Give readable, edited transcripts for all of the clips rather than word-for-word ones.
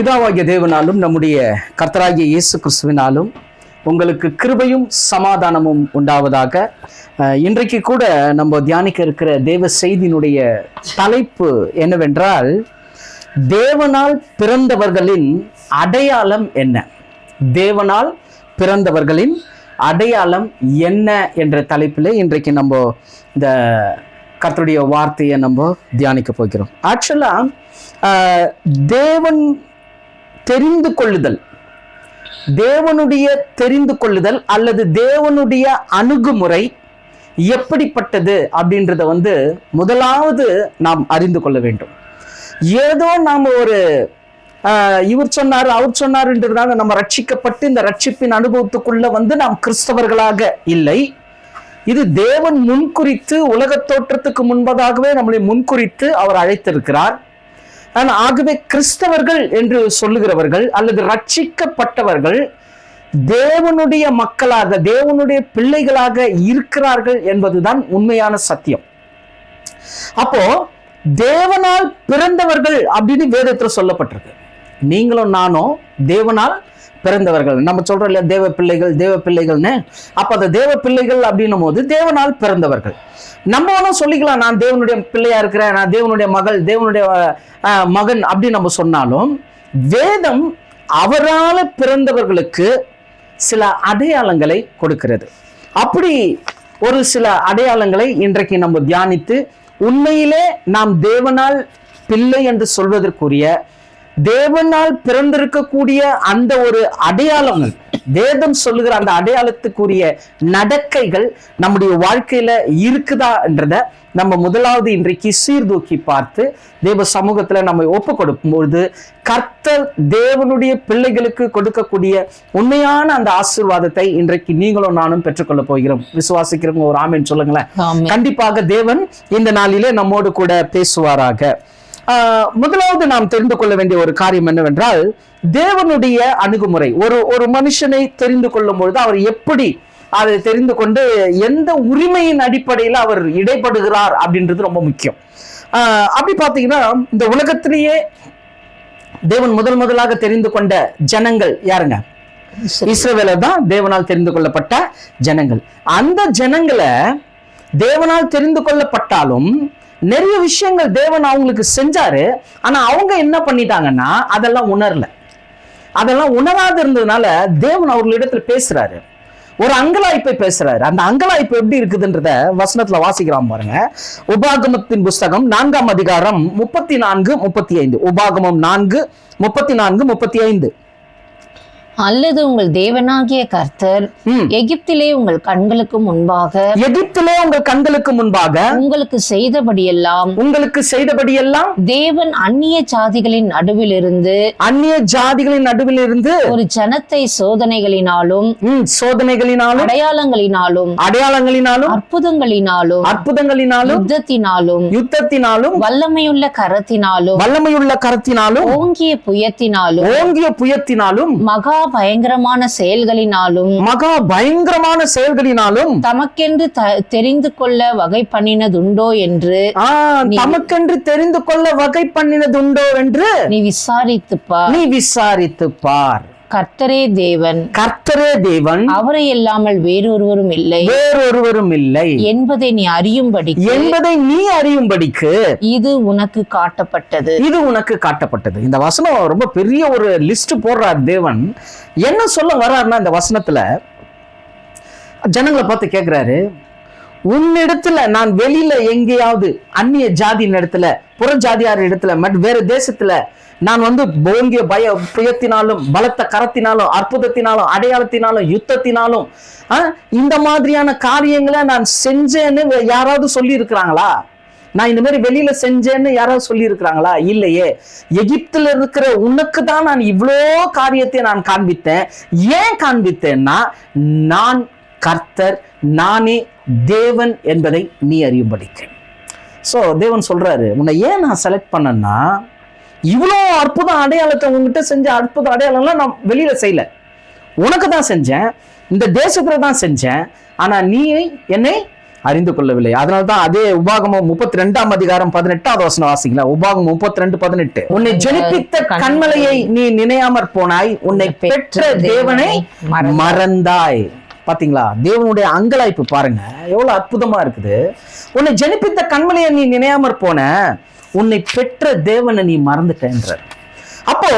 பிதாவாகிய தேவனாலும் நம்முடைய கர்த்தராகிய இயேசு கிறிஸ்துவினாலும் உங்களுக்கு கிருபையும் சமாதானமும் உண்டாவதாக. இன்றைக்கு கூட நம்ம தியானிக்க இருக்கிற தேவ செய்தியினுடைய தலைப்பு என்னவென்றால், தேவனால் பிறந்தவர்களின் அடையாளம் என்ன? தேவனால் பிறந்தவர்களின் அடையாளம் என்ன என்ற தலைப்பில் இன்றைக்கு நம்ம இந்த கர்த்தருடைய வார்த்தையை நம்ம தியானிக்க போகிறோம். ஆக்சுவலாக தேவன் தெரிந்து கொள்ளுதல், தேவனுடைய தெரிந்து கொள்ளுதல் அல்லது தேவனுடைய அணுகுமுறை எப்படிப்பட்டது அப்படின்றத முதலாவது நாம் அறிந்து கொள்ள வேண்டும். ஏதோ நாம் ஒரு இவர் சொன்னார் அவர் சொன்னார்ன்றதுனால நம்ம ரட்சிக்கப்பட்டு இந்த ரட்சிப்பின் அனுபவத்துக்குள்ள நாம் கிறிஸ்தவர்களாக இல்லை. இது தேவன் முன்குறித்து உலக தோற்றத்துக்கு முன்பதாகவே நம்மளை முன்குறித்து அவர் அழைத்திருக்கிறார். ஆகவே கிறிஸ்தவர்கள் என்று சொல்லுகிறவர்கள் அல்லது ரட்சிக்கப்பட்டவர்கள் தேவனுடைய மக்களாக, தேவனுடைய பிள்ளைகளாக இருக்கிறார்கள் என்பதுதான் உண்மையான சத்தியம். அப்போ தேவனால் பிறந்தவர்கள் அப்படின்னு வேதத்தில் சொல்லப்பட்டிருக்கு. நீங்களும் நானும் தேவனால் பிறந்தவர்கள். நம்ம சொல்றோம் இல்லையா, தேவ பிள்ளைகள் தேவ பிள்ளைகள்னு. அப்ப அந்த தேவ பிள்ளைகள் அப்படின்னும் போது தேவனால் பிறந்தவர்கள். நம்ம ஒன்றும் சொல்லிக்கலாம், நான் தேவனுடைய பிள்ளையா இருக்கிறேன், நான் தேவனுடைய மகள், தேவனுடைய மகன் அப்படின்னு நம்ம சொன்னாலும், வேதம் அவரால் பிறந்தவர்களுக்கு சில அடையாளங்களை கொடுக்கிறது. அப்படி ஒரு சில அடையாளங்களை இன்றைக்கு நம்ம தியானித்து உண்மையிலே நாம் தேவனால் பிள்ளை என்று சொல்வதற்குரிய, தேவனால் பிறந்திருக்கக்கூடிய அந்த ஒரு அடையாளங்கள், வேதம் சொல்லுகிற அந்த அடையாளத்துக்குரிய நடக்கைகள் நம்முடைய வாழ்க்கையில இருக்குதா என்றத நம்ம முதலாவது இன்றைக்கு சீர்தூக்கி பார்த்து தேவ சமூகத்துல நம்ம ஒப்பு கொடுக்கும்போது கர்த்தர் தேவனுடைய பிள்ளைகளுக்கு கொடுக்கக்கூடிய உண்மையான அந்த ஆசீர்வாதத்தை இன்றைக்கு நீங்களும் நானும் பெற்றுக்கொள்ள போகிறோம். விசுவாசிக்கிறவங்க ஒரு ஆமென் சொல்லுங்களேன். கண்டிப்பாக தேவன் இந்த நாளிலே நம்மோடு கூட பேசுவாராக. முதலாவது நாம் தெரிந்து கொள்ள வேண்டிய ஒரு காரியம் என்னவென்றால், தேவனுடைய அணுகுமுறை. ஒரு மனுஷனை தெரிந்து கொள்ளும் பொழுது அவர் எப்படி அதை தெரிந்து கொண்டு எந்த உரிமையின் அடிப்படையில் அவர் இடைப்படுகிறார் அப்படின்றது ரொம்ப முக்கியம். அப்படி பார்த்தீங்கன்னா, இந்த உலகத்திலேயே தேவன் முதலாக தெரிந்து கொண்ட ஜனங்கள் யாருங்க? இஸ்ரவேலர் தான் தேவனால் தெரிந்து கொள்ளப்பட்ட ஜனங்கள். அந்த ஜனங்களை தேவனால் தெரிந்து கொள்ளப்பட்டாலும் நிறைய விஷயங்கள் தேவன் அவங்களுக்கு செஞ்சாரு. ஆனா அவங்க என்ன பண்ணிட்டாங்கன்னா அதெல்லாம் உணரல. அதெல்லாம் உணராது இருந்ததுனால தேவன் அவர்களிடத்துல பேசுறாரு, ஒரு அங்கலாய்ப்பை பேசுறாரு. அந்த அங்கலாய்ப்பு எப்படி இருக்குதுன்றத வசனத்துல வாசிக்கலாம் பாருங்க. உபாகமத்தின் புஸ்தகம் 4ஆம் அதிகாரம் 34-35. உபாகமம் 4:34-35. அல்லது உங்கள் தேவனாகிய கர்த்தர் எகிப்திலே உங்கள் கண்களுக்கு முன்பாக உங்களுக்கு செய்தபடியெல்லாம் தேவன் அந்நிய ஜாதிகளின் நடுவிலிருந்து ஒரு ஜனத்தை சோதனைகளினாலும் அடையாளங்களினாலும் அற்புதங்களினாலும் யுத்தத்தினாலும் வல்லமையுள்ள கரத்தினாலும் ஓங்கிய புயத்தினாலும் மகா பயங்கரமான செயல்களினாலும் தமக்கென்று தெரிந்து கொள்ள வகை பண்ணினதுண்டோ என்று நீ விசாரித்துப் பார். கர்த்தரே தேவன், அவரை இல்லாமல் வேறொருவரும் இல்லை என்பதை நீ அறியும்படிக்கு இது உனக்கு காட்டப்பட்டது. இந்த வசனம் ரொம்ப பெரிய ஒரு லிஸ்ட் போடுறார் தேவன். என்ன சொல்ல வர்றாருன்னா, இந்த வசனத்துல ஜனங்களை பார்த்து கேட்கிறாரு, உன்னிடத்துல நான் வெளியில எங்கேயாவது அந்நிய ஜாதியின் இடத்துல, புற ஜாதியார் இடத்துல, வேற தேசத்துல நான் போங்கிய புயத்தினாலும் பலத்த கரத்தினாலும் அற்புதத்தினாலும் அடையாளத்தினாலும் யுத்தத்தினாலும் இந்த மாதிரியான காரியங்களை நான் செஞ்சேன்னு யாராவது சொல்லி இருக்கிறாங்களா? நான் இந்த மாதிரி வெளியில செஞ்சேன்னு யாராவது சொல்லி இருக்கிறாங்களா? இல்லையே. எகிப்துல இருக்கிற உனக்கு தான் நான் இவ்வளோ காரியத்தை நான் காண்பித்தேன். ஏன் காண்பித்தேன்னா, நான் கர்த்தர், நானே தேவன் என்பதை நீ அறியும்படிக்கு. ஸோ தேவன் சொல்றாரு, உன்னை ஏன் நான் செலக்ட் பண்ணேன்னா, இவ்வளோ அற்புத அடையாளத்தை உங்ககிட்ட செஞ்ச அற்புத அடையாளம்லாம் நான் வெளியில செய்யல, உனக்கு தான் செஞ்சேன், இந்த தேசத்துல தான் செஞ்சேன். ஆனா நீ என்னை அறிந்து கொள்ளவில்லை. அதனால்தான் அதே உபாகமம் 32 அதிகாரம் 18வது வசனம் வாசிக்கலாம். உபாகமம் 32:18. உன்னை ஜெனிப்பித்த கன்மலையை நீ நினையாமற் போனாய், உன்னை பெற்ற தேவனை மறந்தாய். பாத்தீங்களா, தேவனுடைய அங்கலாய்ப்பு பாருங்க எவ்வளவு அற்புதமா இருக்குது. உன்னை ஜெனிப்பித்த கன்மலையை நீ நினையாமற் போன, உன்னை பெற்ற தேவனை நீ மறந்துட்டேன்றார். அப்போ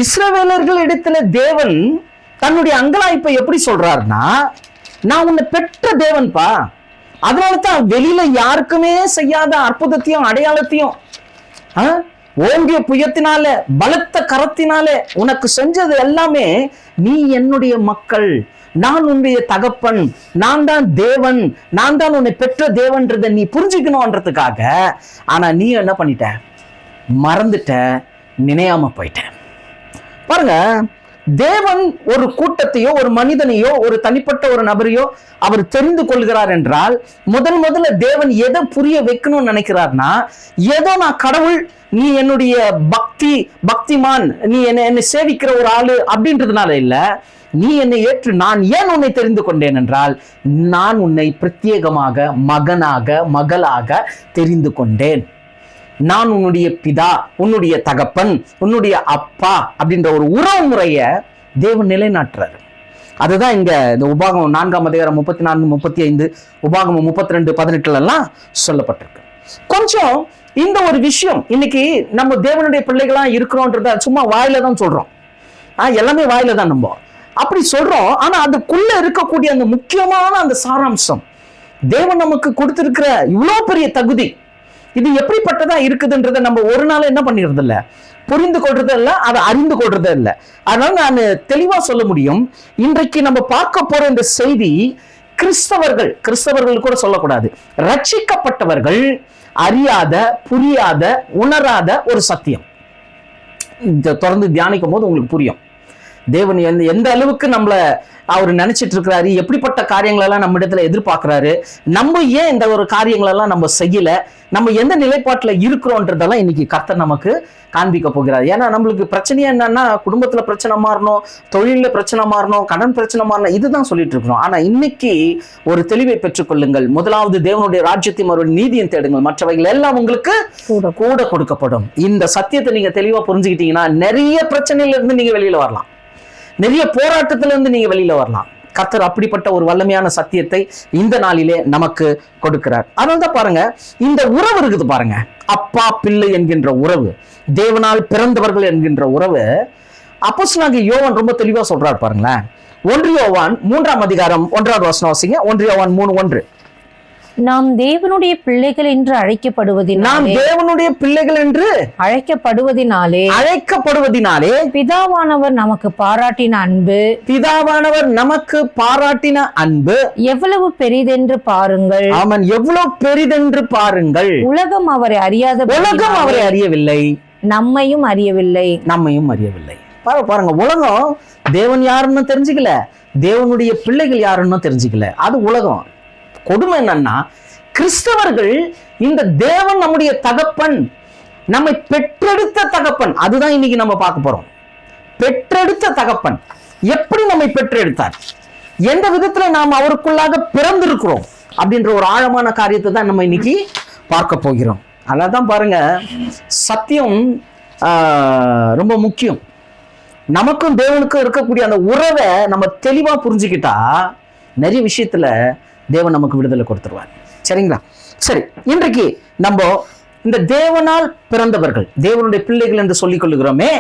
இஸ்ரவேலர்கள் இடத்துல தேவன் தன்னுடைய அங்கலாய்ப்பை எப்படி சொல்றாருன்னா, நான் உன்னை பெற்ற தேவன்பா, அதனாலதான் வெளியில யாருக்குமே செய்யாத அற்புதத்தையும் அடையாளத்தையும் ஓங்கிய புயத்தினால பலத்த கரத்தினால உனக்கு செஞ்சது எல்லாமே, நீ என்னுடைய மக்கள், நான் உன்னுடைய தகப்பன், நான் தான் தேவன், நான் தான் உன்னை பெற்ற தேவன்றதை நீ புரிஞ்சுக்கணும்ன்றதுக்காக. ஆனா நீ என்ன பண்ணிட்ட, மறந்துட்ட, நினையாம போயிட்ட. பாருங்க, தேவன் ஒரு கூட்டத்தையோ ஒரு மனிதனையோ ஒரு தனிப்பட்ட ஒரு நபரையோ அவர் தெரிந்து கொள்கிறார் என்றால் முதல்ல தேவன் எதை புரிய வைக்கணும்னு நினைக்கிறார்னா, ஏதோ நான் கடவுள், நீ என்னுடைய பக்திமான், நீ என்னை சேவிக்கிற ஒரு ஆளு அப்படின்றதுனால இல்ல, நீ என்னை ஏற்று நான் ஏன் உன்னை தெரிந்து கொண்டேன் என்றால், நான் உன்னை பிரத்யேகமாக மகனாக மகளாக தெரிந்து கொண்டேன். நான் உன்னுடைய பிதா, உன்னுடைய தகப்பன், உன்னுடைய அப்பா அப்படின்ற ஒரு உறவு முறையை தேவன் நிலைநாட்டுறாரு. அதுதான் இங்க இந்த உபாகமம் 4 அதிகாரம் 34, 35, உபாகமம் 32:18 எல்லாம் சொல்லப்பட்டிருக்கு. கொஞ்சம் இந்த ஒரு விஷயம் இன்னைக்கு நம்ம தேவனுடைய பிள்ளைகளா இருக்கிறோன்றத சும்மா வாயில தான் சொல்றோம். எல்லாமே வாயில தான் நம்ம அப்படி சொல்றோம். ஆனா அதுக்குள்ள இருக்கக்கூடிய அந்த முக்கியமான அந்த சாராம்சம், தேவன் நமக்கு கொடுத்திருக்கிற இவ்வளவு பெரிய தகுதி, இது எப்படிப்பட்டதா இருக்குதுன்றத நம்ம ஒரு நாள் என்ன பண்ணிடுறது இல்ல, புரிந்து கொள்றது இல்ல, அதை அறிந்து கொள்றது இல்ல. அதனால நான் தெளிவா சொல்ல முடியும், இன்றைக்கு நம்ம பார்க்க போற இந்த செய்தி கிறிஸ்தவர்கள் கூட சொல்லக்கூடாது, ரட்சிக்கப்பட்டவர்கள் அறியாத, புரியாத, உணராத ஒரு சத்தியம். தொடர்ந்து தியானிக்கும் போது உங்களுக்கு புரியும் தேவன் எந்த அளவுக்கு நம்மள அவர் நினைச்சிட்டு இருக்கிறாரு, எப்படிப்பட்ட காரியங்கள் எல்லாம் நம்ம இடத்துல எதிர்பார்க்கிறாரு, நம்ம ஏன் இந்த ஒரு காரியங்கள் எல்லாம் நம்ம செய்யல, நம்ம எந்த நிலைப்பாட்டுல இருக்கிறோன்றதெல்லாம் இன்னைக்கு கர்த்தர் நமக்கு காண்பிக்க போகிறார். ஏன்னா நம்மளுக்கு பிரச்சனையா என்னன்னா, குடும்பத்துல பிரச்சனை மாறணும், தொழில பிரச்சனை மாறணும், கடன் பிரச்சனை மாறணும், இதுதான் சொல்லிட்டு இருக்கிறோம். ஆனா இன்னைக்கு ஒரு தெளிவை பெற்றுக்கொள்ளுங்கள். முதலாவது தேவனுடைய ராஜ்யத்தையும் அவருடைய நீதியும் தேடுங்கள், மற்றவைகள் எல்லாம் உங்களுக்கு கூட கொடுக்கப்படும். இந்த சத்தியத்தை நீங்க தெளிவா புரிஞ்சுக்கிட்டீங்கன்னா நிறைய பிரச்சனையில இருந்து நீங்க வெளியில வரலாம், நிறைய போராட்டத்துல இருந்து நீங்க வெளியில வரலாம். கர்த்தர் அப்படிப்பட்ட ஒரு வல்லமையான சத்தியத்தை இந்த நாளிலே நமக்கு கொடுக்கிறார். அதனால்தான் பாருங்க, இந்த உறவு இருக்குது பாருங்க, அப்பா பிள்ளை என்கின்ற உறவு, தேவனால் பிறந்தவர்கள் என்கின்ற உறவு. அப்போஸ்தலனாகிய யோவான் ரொம்ப தெளிவா சொல்றாரு பாருங்களேன். 1 யோவான் 3 அதிகாரம் 1வது வசனம் வாசிங்க. 1 யோவான் 3:1. நாம் தேவனுடைய பிள்ளைகள் என்று அழைக்கப்படுவதினாலே பிதாவானவர் நமக்கு பாராட்டின அன்பு எவ்வளவு பெரிதென்று பாருங்கள். அவன் எவ்வளவு பெரிதென்று பாருங்கள். உலகம் அவரை அறியவில்லை, நம்மையும் அறியவில்லை. பாருங்க, உலகம் தேவன் யாருன்னு தெரிஞ்சுக்கல, தேவனுடைய பிள்ளைகள் யாருன்னு தெரிஞ்சுக்கல. அது உலகம். கொடுமை என்னன்னா, கிறிஸ்தவர்கள் இந்த தேவன் நம்முடைய தகப்பன், நம்மை பெற்றெடுத்த தகப்பன், அதுதான் இன்னைக்கு நம்ம பார்க்க போறோம். பெற்றெடுத்த தகப்பன் எப்படி நம்மை பெற்றெடுத்தார், எந்த விதத்துல நாம் அவருக்குள்ளாக பிறந்திருக்கிறோம் அப்படின்ற ஒரு ஆழமான காரியத்தை தான் நம்ம இன்னைக்கு பார்க்க போகிறோம். அதான் பாருங்க, சத்தியம் ரொம்ப முக்கியம். நமக்கும் தேவனுக்கும் இருக்கக்கூடிய அந்த உறவை நம்ம தெளிவா புரிஞ்சுக்கிட்டா நிறைய விஷயத்துல தேவன் நமக்கு விடுதலை கொடுத்துருவார். சரிங்களா? சரி, இன்றைக்கு நம்ம இந்த தேவனால் பிறந்தவர்கள், தேவனுடைய பிள்ளைகள் என்று சொல்லிக் கொள்ளுகிறோமே,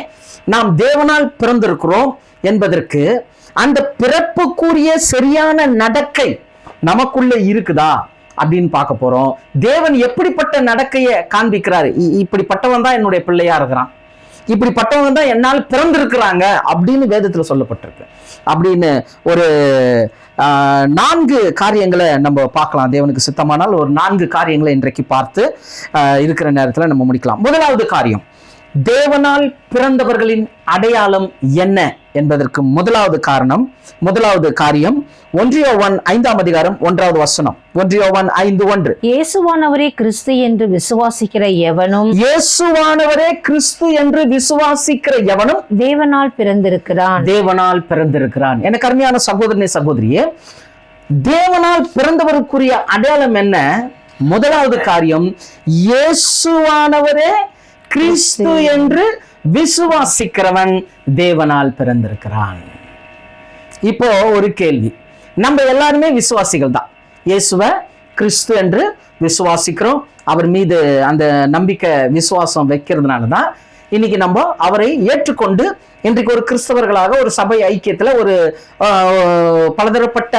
நாம் தேவனால் பிறந்திருக்கிறோம் என்பதற்கு அந்த பிறப்புக்குரிய சரியான நடக்கை நமக்குள்ள இருக்குதா அப்படின்னு பார்க்க போறோம். தேவன் எப்படிப்பட்ட நடக்கையை காண்பிக்கிறாரு, இப்படிப்பட்டவன் தான் என்னுடைய பிள்ளையா இருக்கிறான், இப்படிப்பட்டவங்க தான் என்னால் பிறந்திருக்கிறாங்க அப்படின்னு வேதத்துல சொல்லப்பட்டிருக்கு. அப்படின்னு ஒரு 4 காரியங்களை நம்ம பார்க்கலாம். தேவனுக்கு சித்தமானால் ஒரு 4 காரியங்களை இன்றைக்கு பார்த்து இருக்கிற நேரத்துல நம்ம முடிக்கலாம். முதலாவது காரியம், தேவனால் பிறந்தவர்களின் அடையாளம் என்ன என்பதற்கு முதலாவது காரியம் 1 யோவான் 5 அதிகாரம் 1வது வசனம். 1 யோவான் 5:1. இயேசுவானவரே கிறிஸ்து என்று விசுவாசிக்கிற எவனும் தேவனால் பிறந்திருக்கிறான். எனக்கு அருமையான சகோதரனே, சகோதரியே, தேவனால் பிறந்தவருக்குரிய அடையாளம் என்ன? முதலாவது காரியம், இயேசுவானவரே கிறிஸ்து என்று விசுவாசிக்கிறவன் தேவனால் பிறந்திருக்கிறான். இப்போ ஒரு கேள்வி, நம்ம எல்லாருமே விசுவாசிகள் தான். இயேசுவ கிறிஸ்து என்று விசுவாசிக்கிறோம். அவர் மீது அந்த நம்பிக்கை விசுவாசம் வைக்கிறதுனால தான் இன்னைக்கு நம்ம அவரை ஏற்றுக்கொண்டு இன்றைக்கு ஒரு கிறிஸ்தவர்களாக ஒரு சபை ஐக்கியத்துல ஒரு பலதரப்பட்ட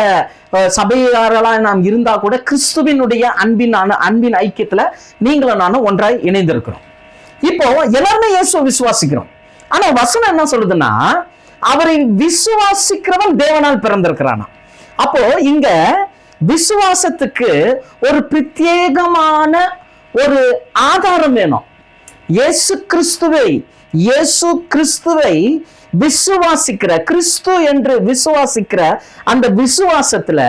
சபையாரெல்லாம் நாம் இருந்தா கூட கிறிஸ்துவினுடைய அன்பின் ஐக்கியத்துல நீங்களும் நானும் ஒன்றாய் இணைந்திருக்கிறோம். இப்போ எல்லாருமே இயேசுவை விசுவாசிக்கிறோம். ஆனா வசனம் என்ன சொல்லுதுன்னா, அவரை விசுவாசிக்கிறவன் தேவனால் பிறந்திருக்கிறானா. அப்போ இங்க விசுவாசத்துக்கு ஒரு பிரத்யேகமான ஒரு ஆதாரம் வேணும். இயேசு கிறிஸ்துவை விசுவாசிக்கிற, கிறிஸ்து என்று விசுவாசிக்கிற அந்த விசுவாசத்துல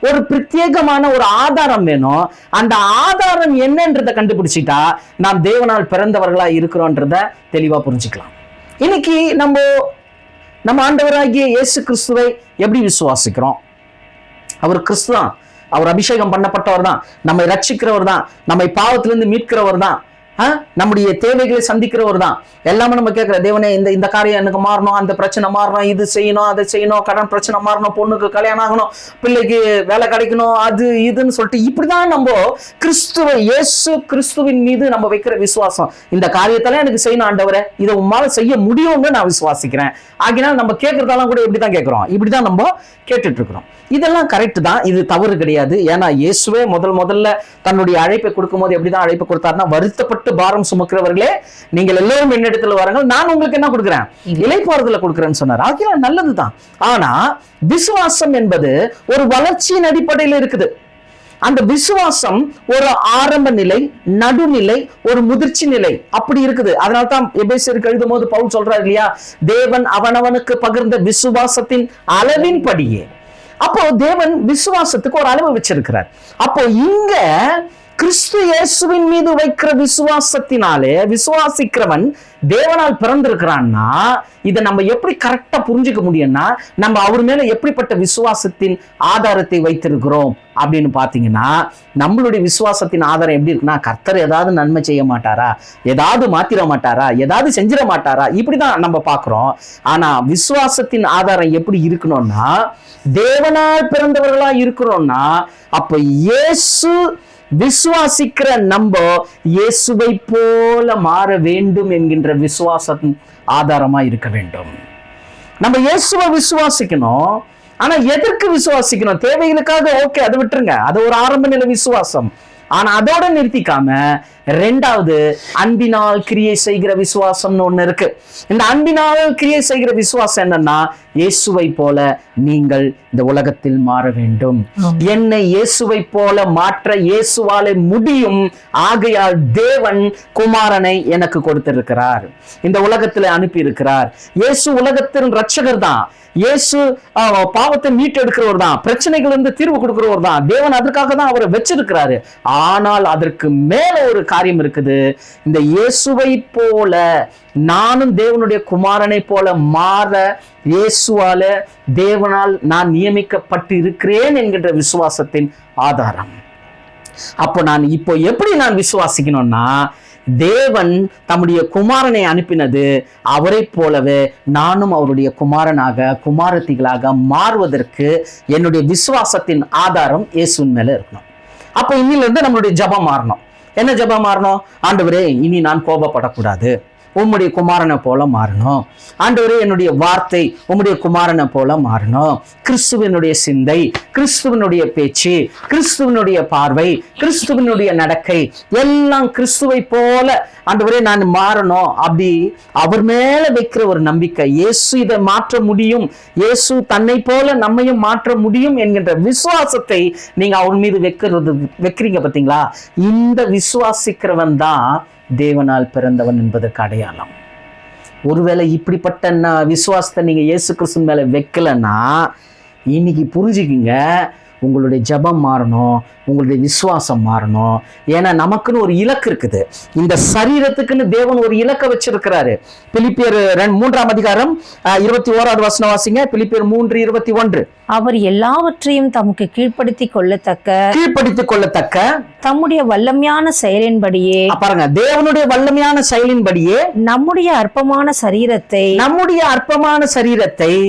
ஒரு பிரத்யேகமான ஒரு ஆதாரம் வேணும். அந்த ஆதாரம் என்னன்றதை கண்டுபிடிச்சிட்டா நாம் தேவனால் பிறந்தவர்களா இருக்கிறோன்றத தெளிவா புரிஞ்சுக்கலாம். இன்னைக்கு நம்ம ஆண்டவராகிய இயேசு கிறிஸ்துவை எப்படி விசுவாசிக்கிறோம்? அவர் கிறிஸ்து தான், அவர் அபிஷேகம் பண்ணப்பட்டவர் தான், நம்மை ரட்சிக்கிறவர் தான், நம்மை பாவத்திலிருந்து மீட்கிறவர் தான், நம்முடைய தேவைகளை சந்திக்கிறவர் தான். எல்லாமே நம்ம கேட்கிற தேவனே இந்த காரியம் எனக்கு மாறணும், அந்த பிரச்சனை மாறணும், இது செய்யணும், அதை செய்யணும், கடன் பிரச்சனை மாறணும், பொண்ணுக்கு கல்யாணம் ஆகணும், பிள்ளைக்கு வேலை கிடைக்கணும், அது இதுன்னு சொல்லிட்டு இப்படிதான் நம்ம இயேசு கிறிஸ்துவின் மீது நம்ம வைக்கிற விசுவாசம். இந்த காரியத்தெல்லாம் எனக்கு செய்யணும் ஆண்டவரே, இதை உம்மால செய்ய முடியும்னு நான் விசுவாசிக்கிறேன். ஆகினால் நம்ம கேட்கறதெல்லாம் கூட இப்படிதான் கேட்கிறோம், இப்படிதான் நம்ம கேட்டுட்டு இருக்கிறோம். இதெல்லாம் கரெக்ட் தான், இது தவறு கிடையாது. ஏன்னா இயேசுவே முதல்ல தன்னுடைய அழைப்பை கொடுக்கும் போது எப்படிதான் அழைப்பு கொடுத்தாருன்னா, வருத்தப்பட்டு பாரம் சுமக்கிறவர்களே நீங்கள் எல்லோரும் என்னிடத்துல வாருங்கள், நான் உங்களுக்கு என்ன கொடுக்கிறேன்? இளைப்பாறுதலை கொடுக்கிறேன்னு சொன்னார். ஆகிய நல்லதுதான். ஆனா விசுவாசம் என்பது ஒரு வளர்ச்சியின் அடிப்படையில் இருக்குது. அந்த விசுவாசம் ஒரு ஆரம்ப நிலை, நடுநிலை, ஒரு முதிர்ச்சி நிலை அப்படி இருக்குது. அதனால்தான் எபேசியருக்கு எழுதும் போது பவுல் சொல்றாரு இல்லையா, தேவன் அவனவனுக்கு பகிர்ந்த விசுவாசத்தின் அளவின் படியே. அப்போ தேவன் விசுவாசத்துக்கு ஒரு அளவு வச்சிருக்கிறார். அப்போ இங்க கிறிஸ்து இயேசுவின் மீது வைக்கிற விசுவாசத்தினாலே விசுவாசிக்கிறவன் தேவனால் பிறந்திருக்கிறான்னா, இதை நம்ம எப்படி கரெக்டா புரிஞ்சுக்க முடியும்னா, நம்ம அவர் மேல எப்படிப்பட்ட விசுவாசத்தின் ஆதாரத்தை வைத்திருக்கிறோம் அப்படின்னு பாத்தீங்கன்னா, நம்மளுடைய விசுவாசத்தின் ஆதாரம் எப்படி இருக்குன்னா, கர்த்தர் ஏதாவது நன்மை செய்ய மாட்டாரா, ஏதாவது மாத்திர மாட்டாரா, ஏதாவது செஞ்சிட மாட்டாரா, இப்படிதான் நம்ம பாக்குறோம். ஆனா விசுவாசத்தின் ஆதாரம் எப்படி இருக்கணும்னா, தேவனால் பிறந்தவர்களா இருக்கிறோம்னா, அப்ப இயேசு விசுவாசிக்கிற நம்ம இயேசுவை போல மாற வேண்டும் என்கின்ற விசுவாசத்தின் ஆதாரமா இருக்க வேண்டும். நம்ம இயேசுவை விசுவாசிக்கணும். ஆனா எதற்கு விசுவாசிக்கணும்? தேவைகளுக்காக, ஓகே, அதை விட்டுருங்க, அது ஒரு ஆரம்ப நிலை விசுவாசம். ஆனா அதோட நிறுத்திக்காம ரெண்டாவது அன்பினால் கிரியை செய்கிற விசுவாசம்னு ஒண்ணு இருக்கு. இந்த அன்பினால் கிரியை செய்கிற விசுவாசம் என்னன்னா, இயேசுவை போல நீங்கள் இந்த உலகத்தில் மாற வேண்டும். என்னை இயேசுவை போல மாற்ற இயேசுவாலே முடியும். ஆகையால் தேவன் குமாரனை எனக்கு கொடுத்திருக்கிறார், இந்த உலகத்தில் அனுப்பி இருக்கிறார். இயேசு உலகத்தின் ரட்சகர் தான். இயேசு பாவத்தை மீட்டெடுக்கிறவர் தான், பிரச்சனைகள் இருந்து தீர்வு கொடுக்கிறவர் தான். தேவன் அதற்காக தான் அவரை வச்சிருக்கிறாரு. ஆனால் அதற்கு மேல ஒரு காரியம் இருக்குது. இந்த இயேசுவை போல நானும் தேவனுடைய குமாரனை போல மாற இயேசுவால தேவனால் நான் நியமிக்கப்பட்டு இருக்கிறேன் என்கின்ற விசுவாசத்தின் ஆதாரம். அப்போ எப்படி நான் விசுவாசிக்கணும்னா, தேவன் தம்முடைய குமாரனை அனுப்பினது அவரை போலவே நானும் அவருடைய குமாரனாக குமாரத்திகளாக மாறுவதற்கு என்னுடைய விசுவாசத்தின் ஆதாரம் இயேசுவின் மேல இருக்கணும். அப்ப இன்னிலிருந்து நம்மளுடைய ஜெபம் மாறணும். என்ன ஜெபம் மாறணும்? ஆண்டவரே, இனி நான் கோபப்படக்கூடாது, உம்முடைய குமாரனை போல மாறணும். ஆண்டவரே, என்னுடைய வார்த்தை உம்முடைய குமாரனை போல மாறணும். கிறிஸ்துவனுடைய சிந்தை, கிறிஸ்துவனுடைய பேச்சு, கிறிஸ்துவனுடைய பார்வை, கிறிஸ்துவனுடைய நடக்கை எல்லாம் கிறிஸ்துவை போல ஆண்டவரே நான் மாறணும். அப்படி அவர் மேல வைக்கிற ஒரு நம்பிக்கை, இயேசு இதை மாற்ற முடியும், இயேசு தன்னை போல நம்மையும் மாற்ற முடியும் என்கின்ற விசுவாசத்தை நீங்க அவர் மீது வைக்கிறீங்க பார்த்தீங்களா? இந்த விசுவாசிக்கிறவன் தான் தேவனால் பிறந்தவன் என்பதற்கு அடையாளம். ஒருவேளை இப்படிப்பட்ட விசுவாசத்தை நீங்க இயேசு கிறிஸ்து மேல வைக்கலன்னா, இன்னைக்கு புரிஞ்சுக்கிங்க, உங்களுடைய ஜெபம் மாறணும், உங்களுடைய விசுவாசம் மாறணும். ஏன்னா நமக்குன்னு ஒரு இலக்கு இருக்குது. இந்த சரீரத்துக்குன்னு தேவன் ஒரு இலக்கை வச்சிருக்கிறாரு. பிலிப்பியர் 3 வசனம் வாசிங்க. பிலிப்பியர் 3:21. அவர் எல்லாவற்றையும் தமக்கு கீழ்ப்படுத்திக் கொள்ளத்தக்க தம்முடைய வல்லமையான செயலின்படியே, பாருங்க, தேவனுடைய வல்லமையான செயலின்படியே நம்முடைய அற்பமான சரீரத்தை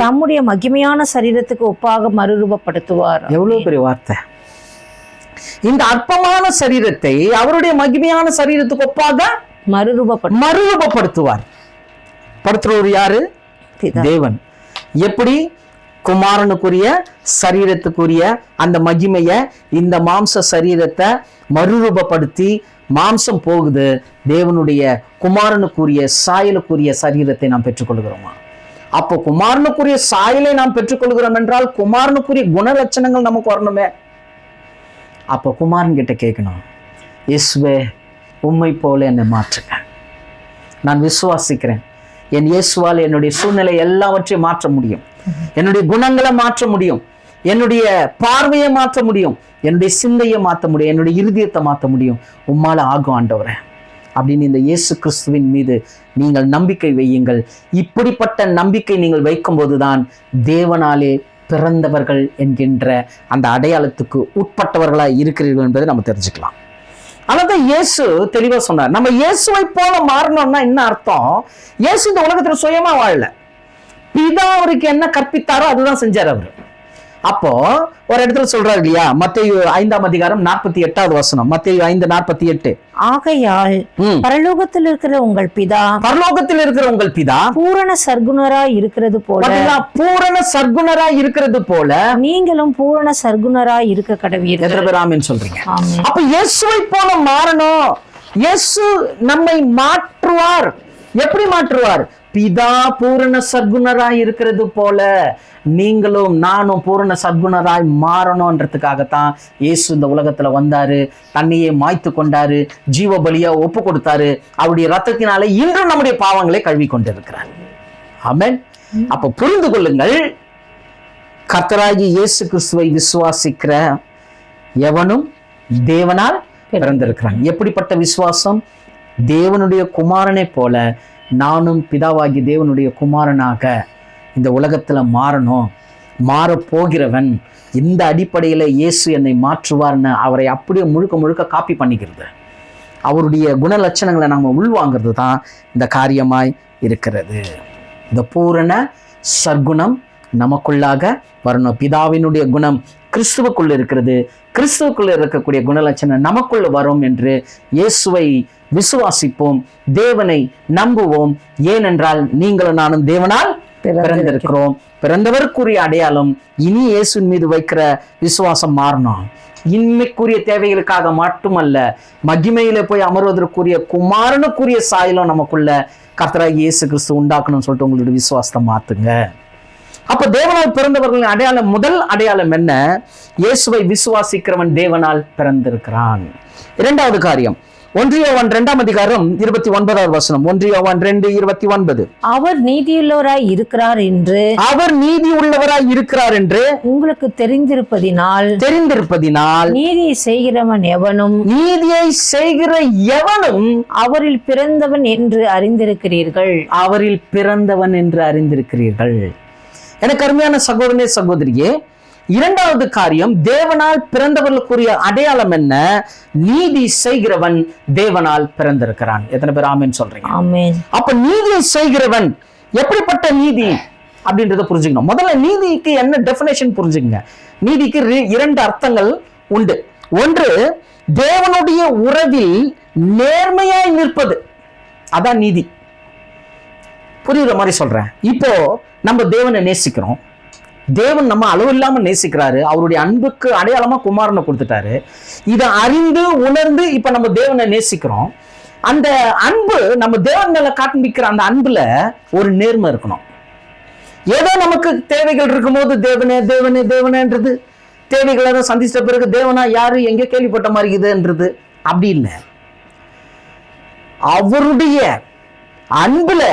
தம்முடைய மகிமையான சரீரத்துக்கு ஒப்பாக மறுரூபப்படுத்துவார். எவ்வளவு பெரிய வார்த்தை! இந்த அற்பமான சரீரத்தை அவருடைய மகிமையான சரீரத்துக்கு ஒப்பாக மறுரூபப்படுத்துவார். படுத்துறவர் யாரு? தேவன். எப்படி? குமாரனுக்குரிய சரீரத்துக்குரிய அந்த மகிமைய இந்த மாம்ச சரீரத்தை மறுரூபப்படுத்தி, மாம்சம் போகுது, தேவனுடைய குமாரனுக்குரிய சாயலுக்குரிய சரீரத்தை நாம் பெற்றுக்கொள்கிறோமா? அப்போ குமாரனுக்குரிய சாயலை நாம் பெற்றுக்கொள்கிறோம் என்றால் குமாரனுக்குரிய குணலட்சணங்கள் நமக்கு வரணுமே. அப்போ குமாரன் கிட்ட கேட்கணும், இயேசுவே உம்மை போல என்னை மாற்றுங்க. நான் விசுவாசிக்கிறேன், என் இயேசுவால் என்னுடைய சூழ்நிலை எல்லாவற்றையும் மாற்ற முடியும், என்னுடைய குணங்களை மாற்ற முடியும், என்னுடைய பார்வையை மாற்ற முடியும், என்னுடைய சிந்தையை மாற்ற முடியும், என்னுடைய இருதயத்தை மாற்ற முடியும். உம்மால ஆகும் ஆண்டவரே அப்படின்னு இந்த இயேசு கிறிஸ்துவின் மீது நீங்கள் நம்பிக்கை வையுங்கள். இப்படிப்பட்ட நம்பிக்கை நீங்கள் வைக்கும்போதுதான் தேவனாலே பிறந்தவர்கள் என்கின்ற அந்த அடையாளத்துக்கு உட்பட்டவர்களாய் இருக்கிறீர்கள் என்பதை நம்ம தெரிஞ்சுக்கலாம். அதான் இயேசு தெளிவா சொன்னார். நம்ம இயேசுவை போல மாறணும்னா என்ன அர்த்தம்? இயேசு இந்த உலகத்துல சுயமா வாழல, பிதா அவருக்கு என்ன கற்பித்தாரோ அதுதான் செஞ்சார் அவரு. அப்போ ஒரு இடத்துல சொல்றாரு இல்லையா, மத்தேயு 5:48 வசனம். மத்தேயு 5:48. ஆகையால் பரலோகத்தில் இருக்கிற உங்கள் பிதா பூரண சர்க்குணராய் இருக்கிறது போல நீங்களும் பூரண சர்க்குணராய் இருக்க கடவீர்கள். எத்தனை பேர் ஆமென் சொல்றீங்க? அப்ப இயேசுவை போல மாறணும். இயேசு நம்மை மாற்றுவார். எப்படி மாற்றுவார்? பிதா பூரண சர்க்குணராய் இருக்கிறது போல நீங்களும் நானும் பூரண சர்க்குணராய் மாறணும்ன்றதுக்காகத்தான் இயேசு இந்த உலகத்துல வந்தாரு, தன்னையே மாய்த்து கொண்டாரு, ஜீவ பலியா ஒப்பு கொடுத்தாரு. அவருடைய ரத்தத்தினாலே இன்றும் நம்முடைய பாவங்களை கழுவி கொண்டிருக்கிறார். ஆமென். அப்ப புரிந்து கொள்ளுங்கள், கர்த்தராகிய இயேசு கிறிஸ்துவை விசுவாசிக்கிற எவனும் தேவனால் பிறந்திருக்கிறான். எப்படிப்பட்ட விசுவாசம்? தேவனுடைய குமாரனை போல நானும் பிதாவாகி தேவனுடைய குமாரனாக இந்த உலகத்துல மாறணும், மாறப்போகிறவன். இந்த அடிப்படையில இயேசு என்னை மாற்றுவார்னு அவரை அப்படியே முழுக்க முழுக்க காப்பி பண்ணிக்கிறது, அவருடைய குணலட்சணங்களை நம்ம உள்வாங்கிறது தான் இந்த காரியமாய் இருக்கிறது. இந்த பூரண சர்க்குணம் நமக்குள்ளாக வரணும். பிதாவினுடைய குணம் கிறிஸ்துவுக்குள்ள இருக்கிறது, கிறிஸ்துவுக்குள்ள இருக்கக்கூடிய குணலட்சணம் நமக்குள்ள வரும் என்று இயேசுவை விசுவாசிப்போம், தேவனை நம்புவோம். ஏனென்றால் நீங்களும் நானும் தேவனால் பிறந்திருக்கிறோம். பிறந்தவருக்குரிய அடையாளம் இனி இயேசுவின் மீது வைக்கிற விசுவாசம் மாறணும். இன்மைக்குரிய தேவைகளுக்காக மட்டுமல்ல, மகிமையில போய் அமர்வதற்குரிய குமாரனுக்குரிய சாயலும் நமக்குள்ள கர்த்தராகிய இயேசு கிறிஸ்து உண்டாக்கணும்னு சொல்லிட்டு உங்களுடைய விசுவாசத்தை மாத்துங்க. அப்ப தேவனால் பிறந்தவர்களின் அடையாளம், முதல் அடையாளம் என்ன? இயேசுவை விசுவாசிக்கிறவன் தேவனால் பிறந்திருக்கிறான். இரண்டாவது காரியம், 1 யோவான் 2:29 வசனம். 1 யோவான் 2:29. அவர் நீதியுள்ளவராய் இருக்கிறார் என்று உங்களுக்கு தெரிந்திருப்பதினால் நீதியை செய்கிற எவனும் அவரில் பிறந்தவன் என்று அறிந்திருக்கிறீர்கள். எனக்கு அருமையான சகோதரனே, சகோதரியே, இரண்டாவது காரியம், தேவனால் பிறந்தவர்களுக்குரிய அடையாளம் என்ன? நீதி செய்கிறவன் தேவனால் பிறந்திருக்கிறான். எத்தனை பேர் ஆமென் சொல்றீங்க? ஆமென். அப்ப நீதியை செய்கிறவன் எப்படிப்பட்ட நீதி அப்படின்றத புரிஞ்சுக்கணும். முதல்ல நீதிக்கு என்ன டெஃபினேஷன் புரிஞ்சுக்கங்க. நீதிக்கு 2 அர்த்தங்கள் உண்டு. ஒன்று, தேவனுடைய உறவில் நேர்மையாய் நிற்பது, அதான் நீதி. புரியுற மாதிரி சொல்றேன். இப்போ நம்ம தேவனை நேசிக்கிறோம், தேவன் நம்ம அளவு இல்லாம நேசிக்கிறாரு, அவருடைய அன்புக்கு அடையாளமா குமாரனை கொடுத்துட்டாரு. இதை அறிந்து உணர்ந்து இப்ப நம்ம தேவனை நேசிக்கிறோம். அந்த அன்பு நம்ம தேவன் மேல காண்பிக்கிற அந்த அன்புல ஒரு நேர்மை இருக்கணும். ஏதோ நமக்கு தேவைகள் இருக்கும்போது தேவனே தேவனே தேவனேன்றது, தேவைகளை தான் சந்திச்ச பிறகு தேவனா யாரு எங்க கேள்விப்பட்ட மாதிரி இதுன்றது அப்படி இல்லை. அவருடைய அன்புல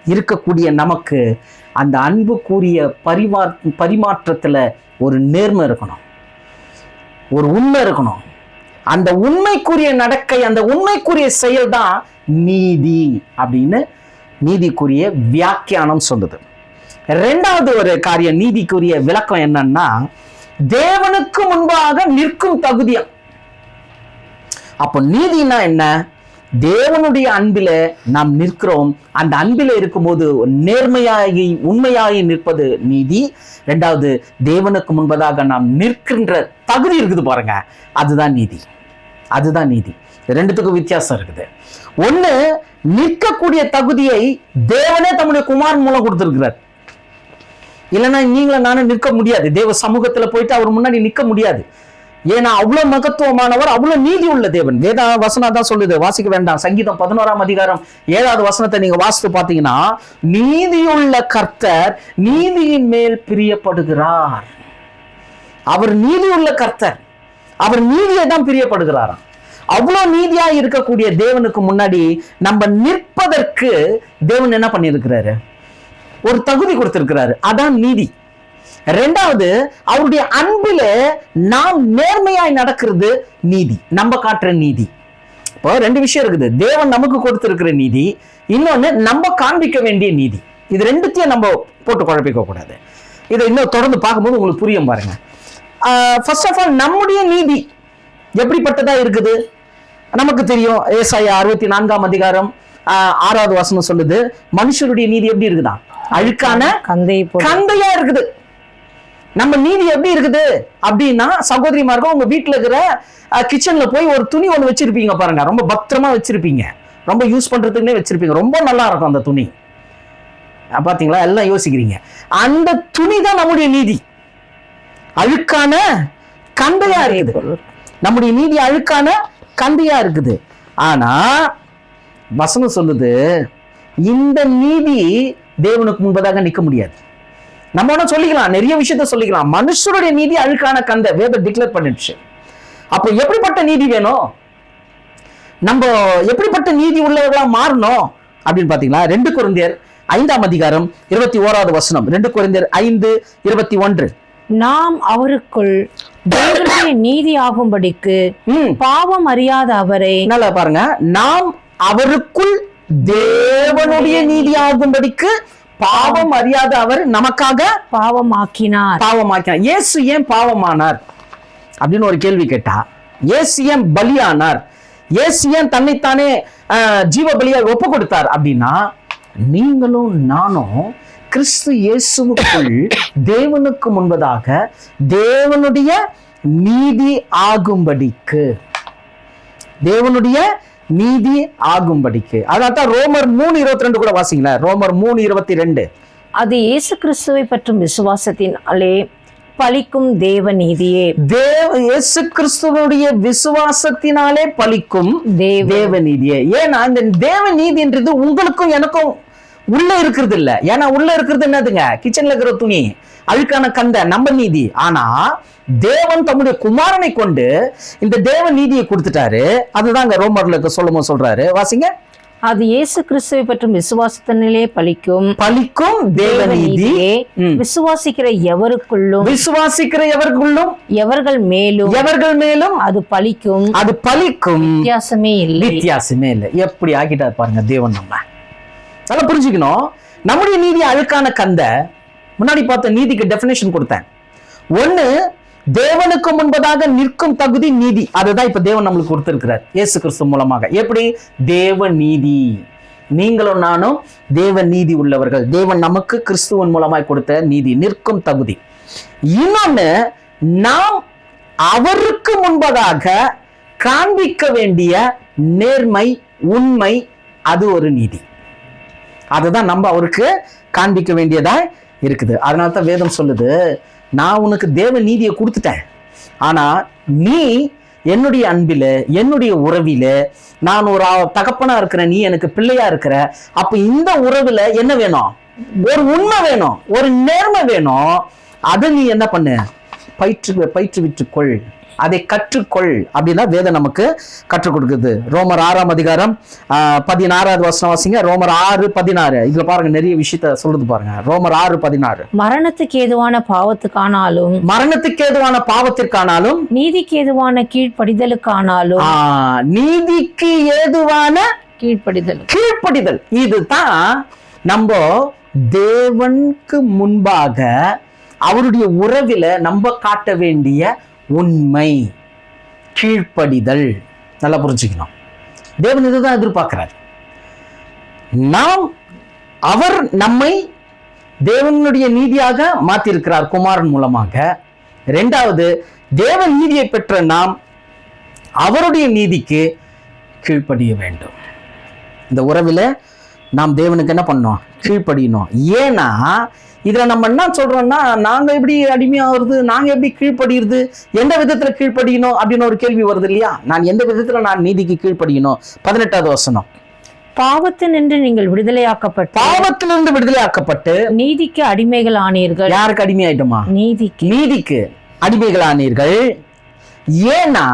இருக்கக்கூடிய நமக்கு அந்த அன்புக்குரிய பரிமாற்றத்துல ஒரு நேர்மை இருக்கணும். ஒரு உண்மை இருக்கணும். அந்த உண்மைக்குரிய நடக்கை, அந்த உண்மைக்குரிய செயல் தான் நீதி அப்படின்னு நீதிக்குரிய வியாக்கியானம் சொல்லுது. ரெண்டாவது ஒரு காரியம், நீதிக்குரிய விளக்கம் என்னன்னா, தேவனுக்கு முன்பாக நிற்கும் தகுதியம். அப்போ நீதினா என்ன? தேவனுடைய அன்பில நாம் நிற்கிறோம். அந்த அன்பில இருக்கும்போது நேர்மையாகி உண்மையாகி நிற்பது நீதி. ரெண்டாவது, தேவனுக்கு முன்பதாக நாம் நிற்கின்ற தகுதி இருக்குது பாருங்க, அதுதான் நீதி. அதுதான் நீதி. ரெண்டுத்துக்கும் வித்தியாசம் இருக்குது. ஒண்ணு, நிற்கக்கூடிய தகுதியை தேவனே தம்முடைய குமாரன் மூலம் கொடுத்திருக்கிறார். இல்லைன்னா நீங்களும் நானும் நிற்க முடியாது. தேவ சமூகத்துல போயிட்டு அவர் முன்னாடி நிற்க முடியாது. ஏன்னா அவ்வளவு மகத்துவமானவர், அவ்வளவு நீதி உள்ள தேவன். வேத வசனம் தான் சொல்லுது, வாசிக்க வேண்டாம். சங்கீதம் 11ஆம் அதிகாரம் 7வது வசனத்தை நீங்க வாசித்து பார்த்தீங்கன்னா, நீதியுள்ள கர்த்தர் நீதியின் மேல் பிரியப்படுகிறார். அவர் நீதியுள்ள கர்த்தர், அவர் நீதியை தான் பிரியப்படுகிறாராம். அவ்வளவு நீதியா இருக்கக்கூடிய தேவனுக்கு முன்னாடி நம்ம நிற்பதற்கு தேவன் என்ன பண்ணியிருக்கிறாரு? ஒரு தகுதி கொடுத்திருக்கிறாரு. அதான் நீதி. ரெண்டாவது, அவருடைய அன்பில நாம் நேர்மையாய் நடக்கிறது நீதி, நம்ம காட்டுற நீதி. இப்போ ரெண்டு விஷயம் இருக்குது. தேவன் நமக்கு கொடுத்திருக்கிற நீதி, இன்னொன்னு நம்ம காண்பிக்க வேண்டிய நீதி. இது ரெண்டுத்தையும் நம்ம போட்டு குழப்பிக்க கூடாது. இதை இன்னும் தொடர்ந்து பார்க்கும்போது உங்களுக்கு புரியும் பாருங்க. ஃபர்ஸ்ட் ஆஃப் ஆல், நம்முடைய நீதி எப்படிப்பட்டதா இருக்குது நமக்கு தெரியும். ஏசாயா 64ஆம் அதிகாரம் 6வது வசனம் சொல்லுது, மனுஷருடைய நீதி எப்படி இருக்குதான்? அழுக்கான கந்தையா இருக்குது. நம்ம நீதி எப்படி இருக்குது அப்படின்னா, சகோதரிமார்கள், உங்க வீட்டுல இருக்கிற கிச்சன்ல போய் ஒரு துணி ஒண்ணு வச்சிருப்பீங்க பாருங்க, ரொம்ப பத்திரமா வச்சிருப்பீங்க, ரொம்ப யூஸ் பண்றதுக்குன்னே வச்சிருப்பீங்க, ரொம்ப நல்லா இருக்கும் அந்த துணி. பாத்தீங்களா? எல்லாம் யோசிக்கிறீங்க. அந்த துணி தான் நம்முடைய நீதி. அழுக்கான கந்தையா இருக்குது. நம்முடைய நீதி அழுக்கான கந்தையா இருக்குது. ஆனா வசனம் சொல்லுது, இந்த நீதி தேவனுக்கு முன்பதாக நிற்க முடியாது. நம்ம ஒன்னும் சொல்லிக்கலாம், நிறைய விஷயத்த சொல்லிக்கலாம். மனுஷருடைய நீதி அழுக்கான கந்தை, வேதம் டிக்ளேர் பண்ணிடுச்சு. அப்போ எப்படிப்பட்ட நீதி வேணும்? நம்ம எப்படிப்பட்ட நீதி உள்ளவர்களா மாறணும் அப்படின்னு பாத்தீங்களா? 2 கொரிந்தியர் 5ஆம் அதிகாரம் 21வது வசனம். 2 கொரிந்தியர் 5:21. நாம் அவருக்குள் தேவனுடைய நீதி ஆகும்படிக்கு பாவம் அறியாத அவரை, நல்லா பாருங்க, நாம் அவருக்குள் தேவனுடைய நீதி ஆகும்படிக்கு பாவம் அறியாத அவர் நமக்காக பாவமாக்கினார். இயேசு ஏன் பாவமானார் அப்படின்னு ஒரு கேள்வி கேட்டா, இயேசு ஏன் பலியானார், இயேசு ஏன் தன்னைத்தானே ஜீவ பலியாக ஒப்பு கொடுத்தார் அப்படின்னா, நீங்களும் நானும் கிறிஸ்து இயேசுவுக்குள் தேவனுக்கு முன்பதாக தேவனுடைய நீதி ஆகும்படிக்கு, தேவனுடைய நீதி ஆகும்படிக்கு. அதான் ரோமர் 3:22 கூட வாசிங்களா? ரோமர் 3:22. அது இயேசு கிறிஸ்துவை பற்றும் விசுவாசத்தினாலே பலிக்கும் தேவ நீதியே. இயேசு கிறிஸ்துவனுடைய விசுவாசத்தினாலே பலிக்கும் தேவ நீதியே. ஏன்னா இந்த தேவ நீதின்றது உங்களுக்கும் எனக்கும் உள்ள இருக்கிறது இல்ல. ஏன்னா உள்ள இருக்கிறது என்னதுங்க? கிச்சன்ல இருக்கிற துணி, அழுக்கான கந்தை, நம்ம நீதி. ஆனா தேவன் தம்முடைய குமாரனை கொண்டு இந்த தேவ நீதியை கொடுத்துட்டாரு. அதுதான் ரோமர்ல சொல்றாரு, வாசிங்க. அது இயேசு கிறிஸ்துவை பற்றும் விசுவாசத்தினாலே பலிக்கும் தேவ நீதியே. விசுவாசிக்கிற எவருக்குள்ளும் எவர்கள் மேலும் அது பலிக்கும் வித்தியாசமே இல்லை. எப்படி ஆக்கிட்டார் பாருங்க தேவன். நம்ம நல்லா புரிஞ்சுக்கணும். நம்முடைய நீதி அழுக்கான கந்தை. முன்னாடி பார்த்த நீதிக்கு டெஃபினேஷன் கொடுத்தேன். ஒண்ணு, தேவனுக்கு முன்பதாக நிற்கும் தகுதி நீதி. அதுதான் இப்ப தேவன் நம்மளுக்கு கொடுத்திருக்கிறார் இயேசு கிறிஸ்து மூலமாக. எப்படி? தேவ நீதி. நீங்களும் நானும் தேவ நீதி உள்ளவர்கள். தேவன் நமக்கு கிறிஸ்துவன் மூலமாய் கொடுத்த நீதி, நிற்கும் தகுதி. இன்னொன்னு, நாம் அவருக்கு முன்பதாக காண்பிக்க வேண்டிய நேர்மை, உண்மை, அது ஒரு நீதி. அதுதான் நம்ம அவருக்கு காண்பிக்க வேண்டியதா இருக்குது. அதனால தான் வேதம் சொல்லுது, நான் உனக்கு தேவ நீதியை கொடுத்துட்டேன், ஆனா நீ என்னுடைய அன்பில, என்னுடைய உறவில, நான் ஒரு தகப்பனா இருக்கிறேன், நீ எனக்கு பிள்ளையா இருக்கிற. அப்ப இந்த உறவுல என்ன வேணும்? ஒரு உண்மை வேணும், ஒரு நேர்மை வேணும். அதை நீ என்ன பண்ணு? பயிற்றுவித்துக்கொள். அதை கற்றுக்கொள் அப்படின்னா வேதம் நமக்கு கற்றுக் கொடுக்குது. ரோமர் 6ஆம் அதிகாரம் 16வது வசனம் வாசிங்க. ரோமர் 6:16. இதுல பாருங்க நிறைய விஷயத்த சொல்லுது பாருங்க. ரோமர் 6:16. மரணத்துக்கு ஏதுவான பாவத்துக்கானாலும் மரணத்துக்கு ஏதுவான பாவத்திற்கானாலும் நீதிக்கு ஏதுவான கீழ்ப்படிதலுக்கானாலும் நீதிக்கு ஏதுவான கீழ்ப்படிதல் இதுதான் நம்ம தேவனுக்கு முன்பாக அவருடைய உறவில நம்ம காட்ட வேண்டிய உண்மை. கீழ்ப்படிதல் நல்லா புரிஞ்சுக்கணும். தேவன் இதுதான் எதிர்பார்க்கிறார். அவர் நம்மை தேவனுடைய நீதியாக மாற்றிருக்கிறார் குமாரன் மூலமாக. இரண்டாவது, தேவ நீதியை பெற்ற நாம் அவருடைய நீதிக்கு கீழ்ப்படிய வேண்டும். இந்த உறவில் நாம் தேவனுக்கு என்ன பண்ணோம்? கீழ்ப்படியணும். ஏன்னா இதுல நம்ம என்ன சொல்றோம்னா, நாங்க எப்படி அடிமையாகிறது, நாங்க எப்படி கீழ்ப்படிகிறது, எந்த விதத்துல கீழ்ப்படியணும் அப்படின்னு ஒரு கேள்வி வருது இல்லையா? நான் எந்த விதத்துல நான் நீதிக்கு கீழ்ப்படியணும்? 18வது வசனம். பாவத்தினின்று நீங்கள் பாவத்திலிருந்து விடுதலையாக்கப்பட்டு நீதிக்கு அடிமைகள் ஆனீர்கள். யாருக்கு அடிமையாயிட்டோமா? நீதிக்கு அடிமைகள் ஆனீர்கள். ஏன்னா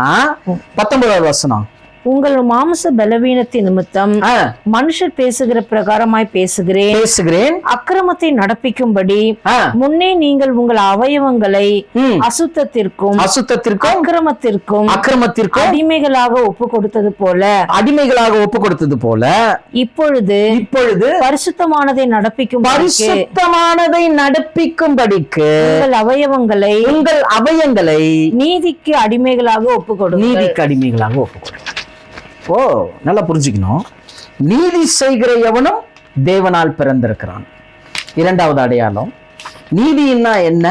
19வது வசனம், உங்கள் மாம்ச பலவீனத்தின் நிமித்தம் மனுஷர் பேசுகிற பிரகாரமாய் பேசுகிறேன். அக்கிரமத்தை நடப்பிக்கும்படி முன்னே நீங்கள் உங்கள் அவயவங்களை அசுத்தத்திற்கும் அக்கிரமத்திற்கும் அடிமைகளாக ஒப்பு கொடுத்தது போல இப்பொழுது பரிசுத்தமானதை நடப்பிக்கும்படிக்கு உங்கள் அவயவங்களை நீதிக்கு அடிமைகளாக ஒப்பு கொடுங்க. ஓ, நல்லா புரிஞ்சுக்கணும். நீதி செய்கிற எவனும் தேவனால் பிறந்திருக்கிறான். இரண்டாவது அடையாளம், நீதினா என்ன?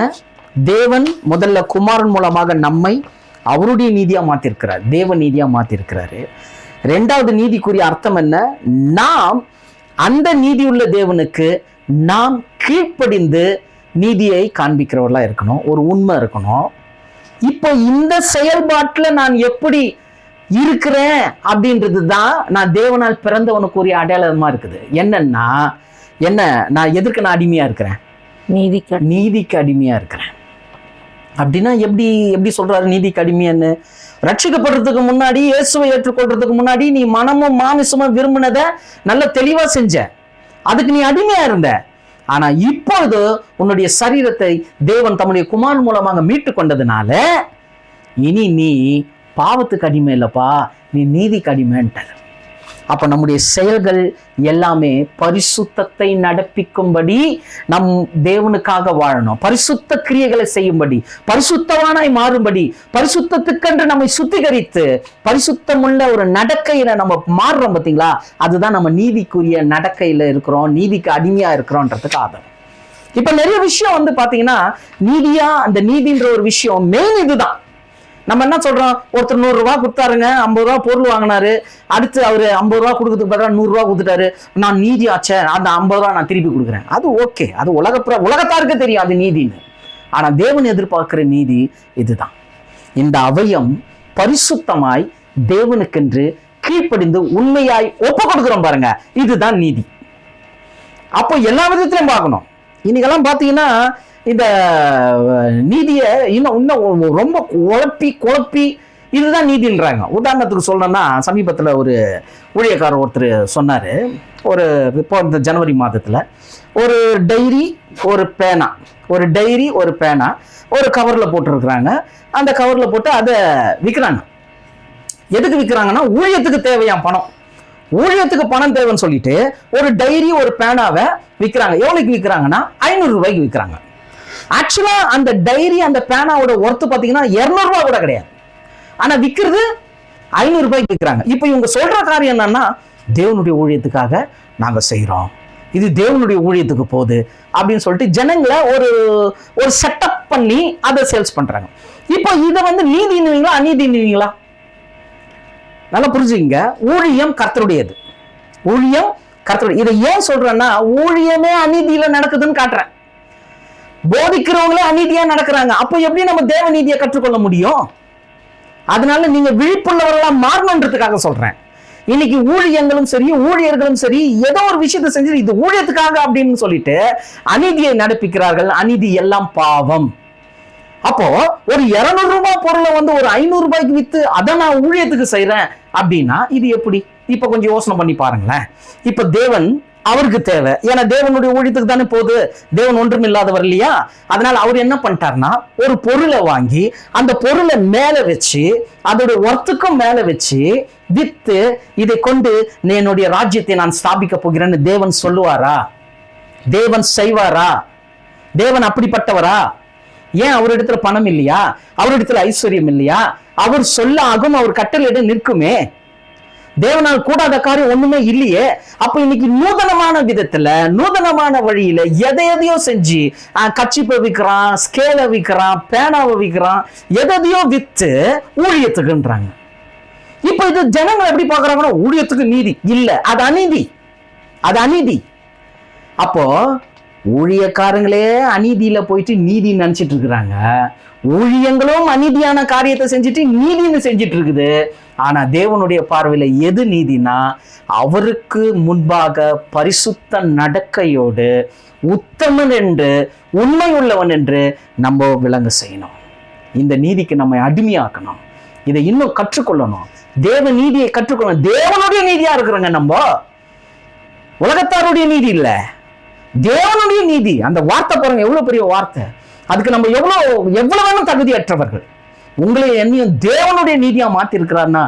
தேவன் முதல்ல குமாரன் மூலமாக நம்மை அவருடைய நீதியா மாத்திருக்கிறார், தேவ நீதியா மாத்திருக்கிறாரு. இரண்டாவது நீதிக்குரிய அர்த்தம் என்ன? நாம் அந்த நீதி உள்ள தேவனுக்கு நாம் கீழ்ப்படிந்து நீதியை காண்பிக்கிறவர்களா இருக்கணும். ஒரு உண்மை இருக்கணும். இப்போ இந்த செயல்பாட்டுல நான் எப்படி இருக்கிறேன் அப்படின்றது தான் நான் தேவனால் பிறந்தவனுக்குரிய அடையாளமா இருக்குது. என்னன்னா நான் எதற்கு நான் அடிமையா இருக்கிறேன்? நீதிக்கு அடிமையா இருக்கிறேன். அப்படின்னா எப்படி சொல்றாரு நீதிக்கு அடிமையான்னு? ரட்சிக்கப்படுறதுக்கு முன்னாடி, இயேசுவை ஏற்றுக்கொள்றதுக்கு முன்னாடி நீ மனமும் மாமிசமும் விரும்பினதை நல்ல தெளிவா செஞ்ச, அதுக்கு நீ அடிமையா இருந்த. ஆனா இப்பொழுது உன்னுடைய சரீரத்தை தேவன் தம்முடைய குமாரன் மூலமாக மீட்டு கொண்டதுனால இனி நீ பாவத்துக்கு அடிமை இல்லப்பா, நீ நீதிக்கு அடிமைன்ட்டார். அப்ப நம்முடைய செயல்கள் எல்லாமே பரிசுத்தத்தை நடப்பிக்கும்படி நம் தேவனுக்காக வாழணும். பரிசுத்த கிரியைகளை செய்யும்படி, பரிசுத்தவானாய் மாறும்படி, பரிசுத்தத்துக்கென்று நம்மை சுத்திகரித்து பரிசுத்தமுள்ள ஒரு நடக்கையில நம்ம மாறுறோம். பார்த்தீங்களா? அதுதான் நம்ம நீதிக்குரிய நடக்கையில இருக்கிறோம், நீதிக்கு அடிமையா இருக்கிறோன்றதுக்கு ஆதாரம். இப்ப நிறைய விஷயம் பாத்தீங்கன்னா நீதியா, அந்த நீதின்ற ஒரு விஷயம் மெயின் இதுதான். நம்ம என்ன சொல்றோம்? ஒருத்தர் 100 ரூபாய் கொடுத்தாருங்க, 50 ரூபாய் பொருள் வாங்கினாரு, அடுத்து அவரு 50 ரூபாய் கொடுக்கறதுக்கு பதிலாக 100 ரூபாய் கொடுத்துட்டாரு. நான் நீதி ஆச்சே, அந்த 50 ரூபாய் நான் திருப்பி கொடுக்குறேன். அது ஓகே, அது உலகத்தாருக்கு தெரியும் அது நீதின்னு. ஆனா தேவன் எதிர்பார்க்கிற நீதி இதுதான். இந்த அவயம் பரிசுத்தமாய் தேவனுக்கென்று கீழ்ப்படிந்து உண்மையாய் ஒப்பு கொடுக்குறோம் பாருங்க, இதுதான் நீதி. அப்போ எல்லா விதத்திலையும் பார்க்கணும். இன்னைக்கெல்லாம் பாத்தீங்கன்னா இந்த நீதியை இன்னும் ரொம்ப குழப்பி இதுதான் நீதின்றாங்க. உதாரணத்துக்கு சொல்லணும்னா, சமீபத்தில் ஒரு ஊழியக்காரர் ஒருத்தர் சொன்னார், இப்போ இந்த ஜனவரி மாதத்தில் ஒரு டைரி ஒரு பேனா ஒரு கவரில் போட்டுருக்குறாங்க. அந்த கவரில் போட்டு அதை விற்கிறாங்க. எதுக்கு விற்கிறாங்கன்னா, ஊழியத்துக்கு தேவையான பணம், ஊழியத்துக்கு பணம் தேவைன்னு சொல்லிட்டு ஒரு டைரி ஒரு பேனாவை விற்கிறாங்க. எவ்வளோக்கு விற்கிறாங்கன்னா 500 ரூபாய்க்கு விற்கிறாங்க. ஆக்சுவலா அந்த டைரி அந்த பேனாவோட ஒர்த்து பாத்தீங்கன்னா 200 ரூபாய் கூட கிடையாது. ஆனா விற்கிறது 500 ரூபாய்க்கு விற்கிறாங்க. இப்போ இவங்க சொல்ற காரியம் என்னன்னா, தேவனுடைய ஊழியத்துக்காக நாங்க செய்யறோம், இது தேவனுடைய ஊழியத்துக்கு போகுது அப்படின்னு சொல்லிட்டு ஜனங்களை ஒரு செட்டப் பண்ணி அதை சேல்ஸ் பண்றாங்க. இப்போ இதை நீதினுவீங்களா அநீதினுவீங்களா? நல்லா புரிஞ்சுங்க. ஊழியம் கர்த்தருடையது, ஊழியம் கர்த்தருடைய. இதை ஏன் சொல்றேன்னா, ஊழியமே அநீதியில நடக்குதுன்னு காட்டுறேன். போதிக்கிறவங்களே அநீதியா நடக்கிறாங்க. அப்போ எப்படி நம்ம தேவ நீதியை கற்றுக்கொள்ள முடியும்? அதனால நீங்க விழிப்புள்ளவர்களா மாறணுன்றதுக்காக சொல்றேன். இன்னைக்கு ஊழியங்களும் சரி, ஊழியர்களும் சரி, ஏதோ ஒரு விஷயத்தை செஞ்சு இது ஊழியத்துக்காக அப்படின்னு சொல்லிட்டு அநீதியை நடப்பிக்கிறார்கள். அநீதி எல்லாம் பாவம். அப்போ ஒரு 200 ரூபாய் பொருளை வந்து ஒரு 500 ரூபாய்க்கு வித்து அதை நான் ஊழியத்துக்கு செய்யறேன் அப்படின்னா இது எப்படி? இப்ப கொஞ்சம் யோசனை பண்ணி பாருங்களேன். இப்ப தேவன் அவருக்கு தேவை, ஏன்னா தேவனுடைய ஊழியத்துக்கு தானே போகுது. தேவன் ஒன்றும் இல்லாதவர் இல்லையா? அதனால அவர் என்ன பண்ணிட்டார்னா ஒரு பொருளை வாங்கி அந்த பொருளை மேல வச்சு அதோட ஒர்த்துக்கும் மேல வச்சு வித்து இதை கொண்டு என்னுடைய ராஜ்யத்தை நான் ஸ்தாபிக்க போகிறேன்னு தேவன் சொல்லுவாரா? தேவன் செய்வாரா? தேவன் அப்படிப்பட்டவரா? ஏன் அவரிடத்துல பணம் இல்லையா? அவரிடத்துல ஐஸ்வர்யம் இல்லையா? அவர் சொல்ல ஆகும், அவர் கட்டளையிட நிற்குமே. தேவனால் கூடாத காரியம் ஒண்ணுமே இல்லையே. அப்ப இன்னைக்கு நூதனமான விதத்துல நூதனமான வழியில எதையோ செஞ்சு கச்சிப்பை விற்கிறான், ஸ்கேலை விற்கிறான், பேனாவை விற்கிறான், எதையோ வித்து ஊழியத்துக்குன்றாங்க. இப்ப இது ஜனங்கள் எப்படி பாக்குறாங்கன்னா ஊழியத்துக்கு நீதி இல்ல, அது அநீதி, அது அநீதி. அப்போ ஊழியக்காரங்களே அநீதியில போயிட்டு நீதி நினைச்சிட்டு இருக்கிறாங்க, ஊழியங்களும் அநீதியான காரியத்தை செஞ்சுட்டு நீதின்னு செஞ்சிட்டு இருக்குது. ஆனா தேவனுடைய பார்வையில எது நீதினா அவருக்கு முன்பாக பரிசுத்த நடக்கையோடு உத்தமன் என்று உண்மை உள்ளவன் என்று நம்ம விளங்க செய்யணும். இந்த நீதிக்கு நம்ம அடிமையாக்கணும். இதை இன்னும் கற்றுக்கொள்ளணும். தேவ நீதியை கற்றுக்கொள்ளணும். தேவனுடைய நீதியா இருக்கிறாங்க நம்ம, உலகத்தாருடைய நீதி இல்ல, தேவனுடைய நீதி. அந்த வார்த்தை பாருங்க எவ்வளவு பெரிய வார்த்தை. அதுக்கு நம்ம எவ்வளவு வேணும் தகுதியற்றவர்கள். உங்களை என்னையும் தேவனுடைய நீதியா மாத்தி இருக்கிறார்னா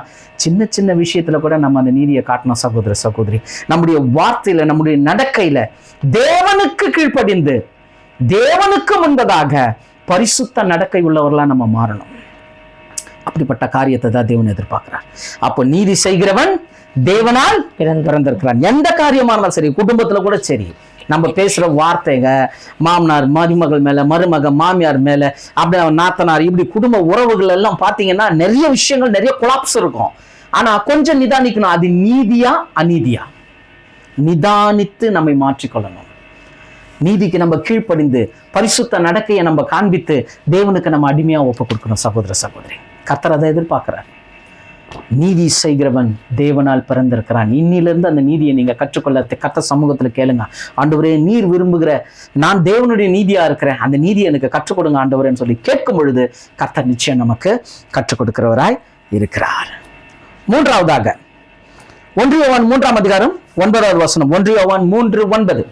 சின்ன சின்ன விஷயத்துல கூட நம்ம அந்த நீதியை காட்டணும். சகோதர சகோதரி, நம்முடைய வார்த்தையில நம்முடைய நடக்கையில தேவனுக்கு கீழ்ப்படிந்து தேவனுக்கு முன்பதாக பரிசுத்த நடக்கை உள்ளவர்களா நம்ம மாறணும். அப்படிப்பட்ட காரியத்தை தான் தேவன் எதிர்பார்க்கிறார். அப்போ நீதி செய்கிறவன் தேவனால் பிறந்திருக்கிறான். எந்த காரியமானாலும் சரி, குடும்பத்துல கூட சரி, நம்ம பேசுற வார்த்தைங்க மாமனார் மருமகள் மேல, மருமக மாமியார் மேல, அப்படி நாத்தனார், இப்படி குடும்ப உறவுகள் எல்லாம் பாத்தீங்கன்னா நிறைய விஷயங்கள், நிறைய கொலாப்ஸ் இருக்கும். ஆனா கொஞ்சம் நிதானிக்கணும், அது நீதியா அநீதியா நிதானித்து நம்மை மாற்றிக்கொள்ளணும். நீதிக்கு நம்ம கீழ்ப்படிந்து பரிசுத்த நடக்கையை நம்ம காண்பித்து தேவனுக்கு நம்ம அடிமையா ஒப்பு கொடுக்கணும். சகோதர சகோதரி, கர்த்தர் அதை எதிர்பார்க்கிறார். நீதி செய்கிறவன் தேவனால் பிறந்திருக்கிறான். இன்னிலிருந்து அந்த நீதியை நீங்க கற்றுக்கொள்ள கர்த்தர் சமூகத்துல கேளுங்க. ஆண்டவரே, நீர் விரும்புகிற நான் தேவனுடைய நீதியா இருக்கிறேன், அந்த நீதியை எனக்கு கற்றுக் கொடுங்க ஆண்டவரேன்னு சொல்லி கேட்கும் பொழுது கர்த்தர் நிச்சயம் நமக்கு கற்றுக் கொடுக்கிறவராய் இருக்கிறார். மூன்றாவதாக 1 யோவான் 3ஆம் அதிகாரம் 9வது வசனம். 1 யோவான் 3:9.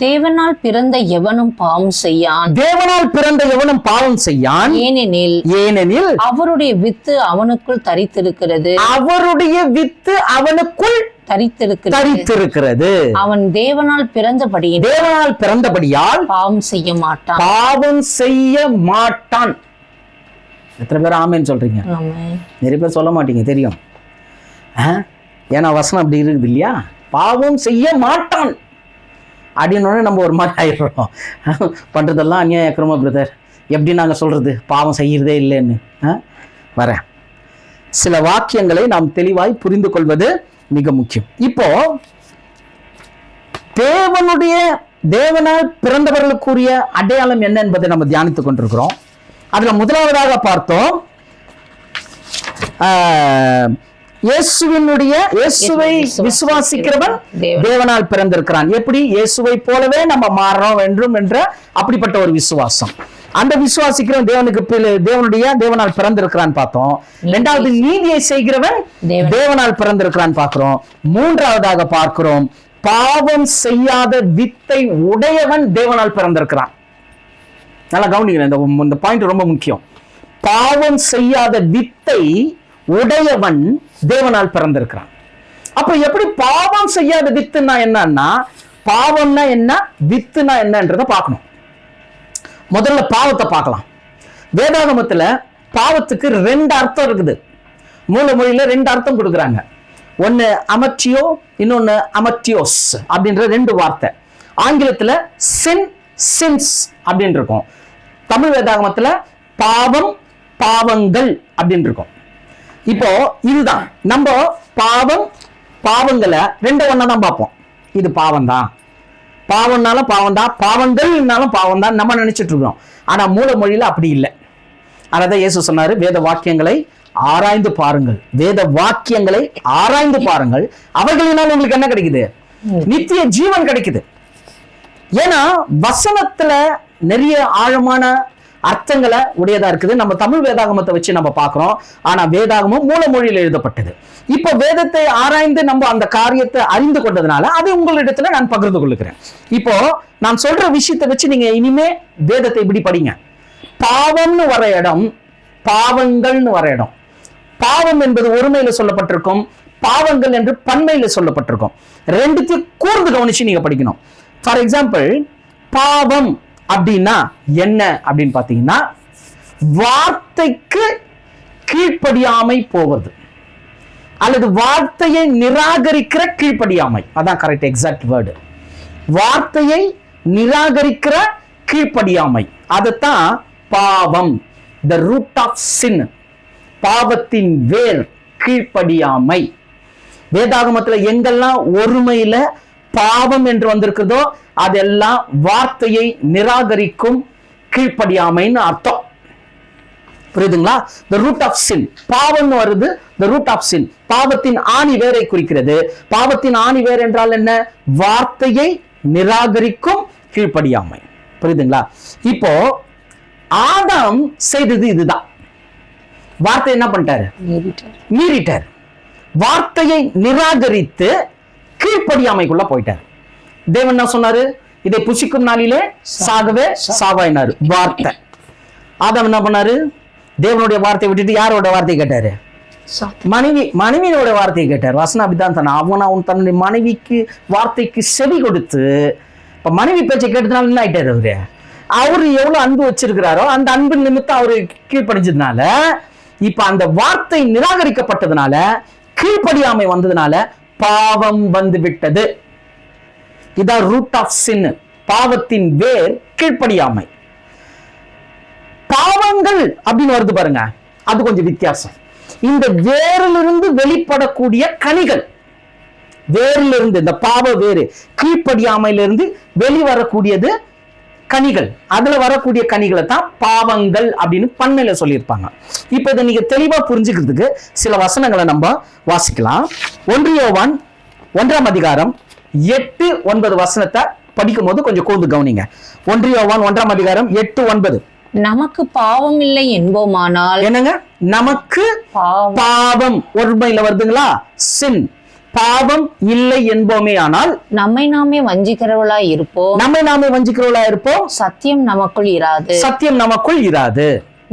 தேவனால் பிறந்த எவனும் பாவம் செய்யான். தேவனால் பிறந்த எவனும் பாவம் செய்யான். ஏனெனில் அவருடைய வித்து அவனுக்குள் தரித்திருக்கிறது. அவருடைய வித்து அவனுக்குள் தரித்திருக்கிறது. அவன் தேவனால் பிறந்தபடியால் பாவம் செய்ய மாட்டான். பாவம் செய்ய மாட்டான். எத்தனை பேர் ஆமேன்னு சொல்றீங்க? நிறைய பேர் சொல்ல மாட்டீங்க, தெரியும். ஏன்னா வசனம் அப்படி இருக்குது இல்லையா? பாவம் செய்ய மாட்டான் அப்படின்னு நம்ம ஒரு மாதிரி ஆயிடுறோம். பண்றதெல்லாம் அநியாய அக்கிரம பிரதர், எப்படி நாங்க சொல்றது பாவம் செய்யறதே இல்லைன்னு. வரேன், சில வாக்கியங்களை நாம் தெளிவாய் புரிந்து கொள்வது மிக முக்கியம். இப்போ தேவனால் பிறந்தவர்களுக்குரிய அடையாளம் என்ன என்பதை நம்ம தியானித்துக் கொண்டிருக்கிறோம். அதுல முதலாவதாக பார்த்தோம், இயேசுவை விசுவாசிக்கிறவன் தேவனால் பிறந்திருக்கிறான். எப்படி? இயேசுவை போலவே நம்ம மாறணும் வேண்டும் என்ற அப்படிப்பட்ட ஒரு விசுவாசம். அந்த விசுவாசிக்கிறவன் தேவனால் பிறந்திருக்கிறான் பார்த்தோம். இரண்டாவது, நீதியை செய்கிறவன் தேவனால் பிறந்திருக்கிறான் பார்க்கிறோம். மூன்றாவதாக பார்க்கிறோம், பாவம் செய்யாத வித்தை உடையவன் தேவனால் பிறந்திருக்கிறான். நல்லா கவனிக்கிறேன், இந்த பாயிண்ட் ரொம்ப முக்கியம். பாவம் செய்யாத வித்தை உடையவன் தேவனால் பிறந்திருக்கிறான். அப்ப எப்படி பாவம் செய்யாத வித்துனா என்னன்னா, பாவம்னா என்ன, வித்துனா என்னன்றத பார்க்கணும். முதல்ல பாவத்தை பார்க்கலாம். வேதாகமத்துல பாவத்துக்கு 2 அர்த்தம் இருக்குது. மூல மொழியில 2 அர்த்தம் கொடுக்குறாங்க. ஒன்னு அமர்த்தியோ, இன்னொன்னு அமர்த்தியோஸ் அப்படின்ற 2 வார்த்தை. ஆங்கிலத்துல சின்ஸ் அப்படின்னு இருக்கும். தமிழ் வேதாகமத்துல பாவம், பாவங்கள் அப்படின்னு இருக்கும். இப்போ இதுதான் நம்ம பாவங்களை 2 ஒண்ணா தான் பார்ப்போம். இது பாவம் தான், பாவம்னாலும் பாவம் தான், பாவங்கள்னாலும் பாவம் தான் நம்ம நினைச்சிட்டு இருக்கோம். ஆனா மூல மொழியில அப்படி இல்லை. அதான் இயேசு சொன்னாரு, வேத வாக்கியங்களை ஆராய்ந்து பாருங்கள், வேத வாக்கியங்களை ஆராய்ந்து பாருங்கள், அவர்களினால் உங்களுக்கு என்ன கிடைக்குது? நித்திய ஜீவன் கிடைக்குது. ஏன்னா வசனத்துல நிறைய ஆழமான அர்த்தங்களை உடையதா இருக்குது. நம்ம தமிழ் வேதாகமத்தை வச்சு நம்ம பார்க்கிறோம். ஆனா வேதாகமம் மூல மொழியில் எழுதப்பட்டது. இப்போ வேதத்தை ஆராய்ந்து நம்ம அந்த காரியத்தை அறிந்து கொண்டதுனால அதை உங்களிடத்துல நான் பகிர்ந்து கொள்ளுகிறேன். இப்போ நான் சொல்ற விஷயத்தை வச்சு நீங்க இனிமே வேதத்தை இப்படி படிங்க. பாவம்னு வர இடம், பாவங்கள்னு வர இடம். பாவம் என்பது ஒருமையில சொல்லப்பட்டிருக்கும், பாவங்கள் என்று பன்மையில சொல்லப்பட்டிருக்கும். ரெண்டுத்தையும் கூர்ந்து கவனிச்சு நீங்க படிக்கணும். ஃபார் எக்ஸாம்பிள், பாவம் அப்படின்னா என்ன அப்படின்னு பாத்தீங்கன்னா, வார்த்தைக்கு கீழ்ப்படியாமை போவது அல்லது வார்த்தையை நிராகரிக்கிற கீழ்ப்படியாமை. அதான் கரெக்ட், எக்ஸாக்ட் வேர்டு. வார்த்தையை நிராகரிக்கிற கீழ்ப்படியாமை, அதுதான் பாவம். த ரூட் ஆஃப் சின், பாவத்தின் வேர் கீழ்ப்படியாமை. வேதாகமத்துல எங்கெல்லாம் ஒருமையில பாவம் என்று வந்திருக்கிறதோ அதெல்லாம் வார்த்தையை நிராகரிக்கும் கீழ்ப்படியாமைன்னு அர்த்தம். புரியுதுங்களா? the root of sin, பாவம் வருது, the root of sin, பாவத்தின் ஆணி வேரை குறிக்கிறது. பாவத்தின் ஆணி வேர் என்றால் என்ன? வார்த்தையை நிராகரிக்கும் கீழ்ப்படியாமை. புரியுதுங்களா? இப்போ ஆதாம் செய்தது இதுதான். வார்த்தை என்ன பண்ணிட்டாரு? மீறிட்டார். வார்த்தையை நிராகரித்து கீழ்ப்படியாமைக்குள்ள போயிட்டார். தேவன் என்ன சொன்னாரு? இதை புசிக்கும் நாளிலே சாகவே சாவாயினாரு. வார்த்தை. ஆதாம் என்ன பண்ணாரு? தேவனுடைய வார்த்தையை விட்டுட்டு யாரோட வார்த்தையை கேட்டாரு? மனைவியோட வார்த்தையை கேட்டார். வசனம் அப்படித்தான் தானே. அவன் தன்னுடைய மனைவிக்கு வார்த்தைக்கு செவி கொடுத்து, இப்ப மனைவி பேச்சை கேட்டதுனால என்ன ஆயிட்டாரு? அவரு எவ்வளவு அன்பு வச்சிருக்கிறாரோ அந்த அன்பு நிமித்தம் அவரு கீழ்ப்படிஞ்சதுனால, இப்ப அந்த வார்த்தை நிராகரிக்கப்பட்டதுனால, கீழ்ப்படியாமை வந்ததுனால பாவம் வந்து விட்டது. இதான் ரூட் ஆஃப் சின், பாவத்தின் வேர் கீழ்ப்படியாமை. பாவங்கள் அப்படின்னு வருது பாருங்க, அது கொஞ்சம் வித்தியாசம். இந்த வேரிலிருந்து வெளிப்படக்கூடிய கனிகள், வேரிலிருந்து இந்த பாவ வேறு கீழ்ப்படியாமையிலிருந்து வெளிவரக்கூடியது கனிகள். அதுல வரக்கூடிய கனிகளை தான் பாவங்கள் அப்படின்னு பன்மையில சொல்லியிருப்பாங்க. இப்ப இதை நீங்க தெளிவா புரிஞ்சுக்கிறதுக்கு சில வசனங்களை நம்ம வாசிக்கலாம். 1 யோவான் 1ஆம் அதிகாரம் 8-9 வசனத்தை படிக்கும் போது கொஞ்சம் கூர்ந்து கவனிங்க. 1 யோவான் 1ஆம் அதிகாரம் 8-9. நமக்கு பாவம் இல்லை என்போமானால், என்னங்க? நமக்கு பாவம் ஒருமையில வருதுங்களா? சின், பாவம் இல்லை என்போமே ஆனால் நம்மை நாமே வஞ்சிக்கிறவளாய் இருப்போம். நம்மை நாமே வஞ்சிக்கிறவளாய் இருப்போம். சத்தியம் நமக்குள் இராது. சத்தியம் நமக்குள் இராது.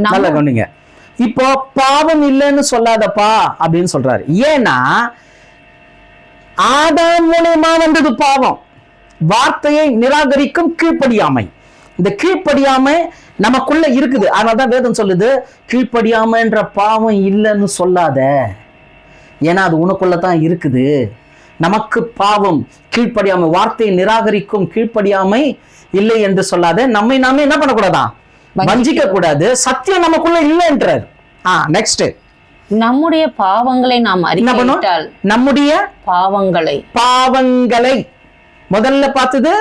நல்ல கவனிங்க. இப்போ பாவம் இல்லைன்னு சொல்லாதப்பா அப்படின்னு சொல்றாரு. ஏன்னா ஆதாம் மூலமா வந்தது பாவம், வார்த்தையை நிராகரிக்கும் கீழ்ப்படியாமை. இந்த கீழ்ப்படியாமை நமக்குள்ள இருக்குது. அதனாலதான் வேதம் சொல்லுது, கீழ்ப்படியாமைன்ற பாவம் இல்லைன்னு சொல்லாத, ஏன்னா அது உனக்குள்ளதான் இருக்குது. நமக்கு பாவம் கீழ்ப்படியாமை, வார்த்தையை நிராகரிக்கும் கீழ்ப்படியாமை இல்லை என்று சொல்லாத. நம்மை நாமே என்ன பண்ணக்கூடாதான்? வஞ்சிக்க கூடாது. சத்தியம் நமக்குள்ள இல்லைன்றார். நெக்ஸ்ட், நம்முடைய பாவங்களை நாம் அறிக்கையிட்டால், நம்முடைய பாவங்களை முதல்ல பார்த்தது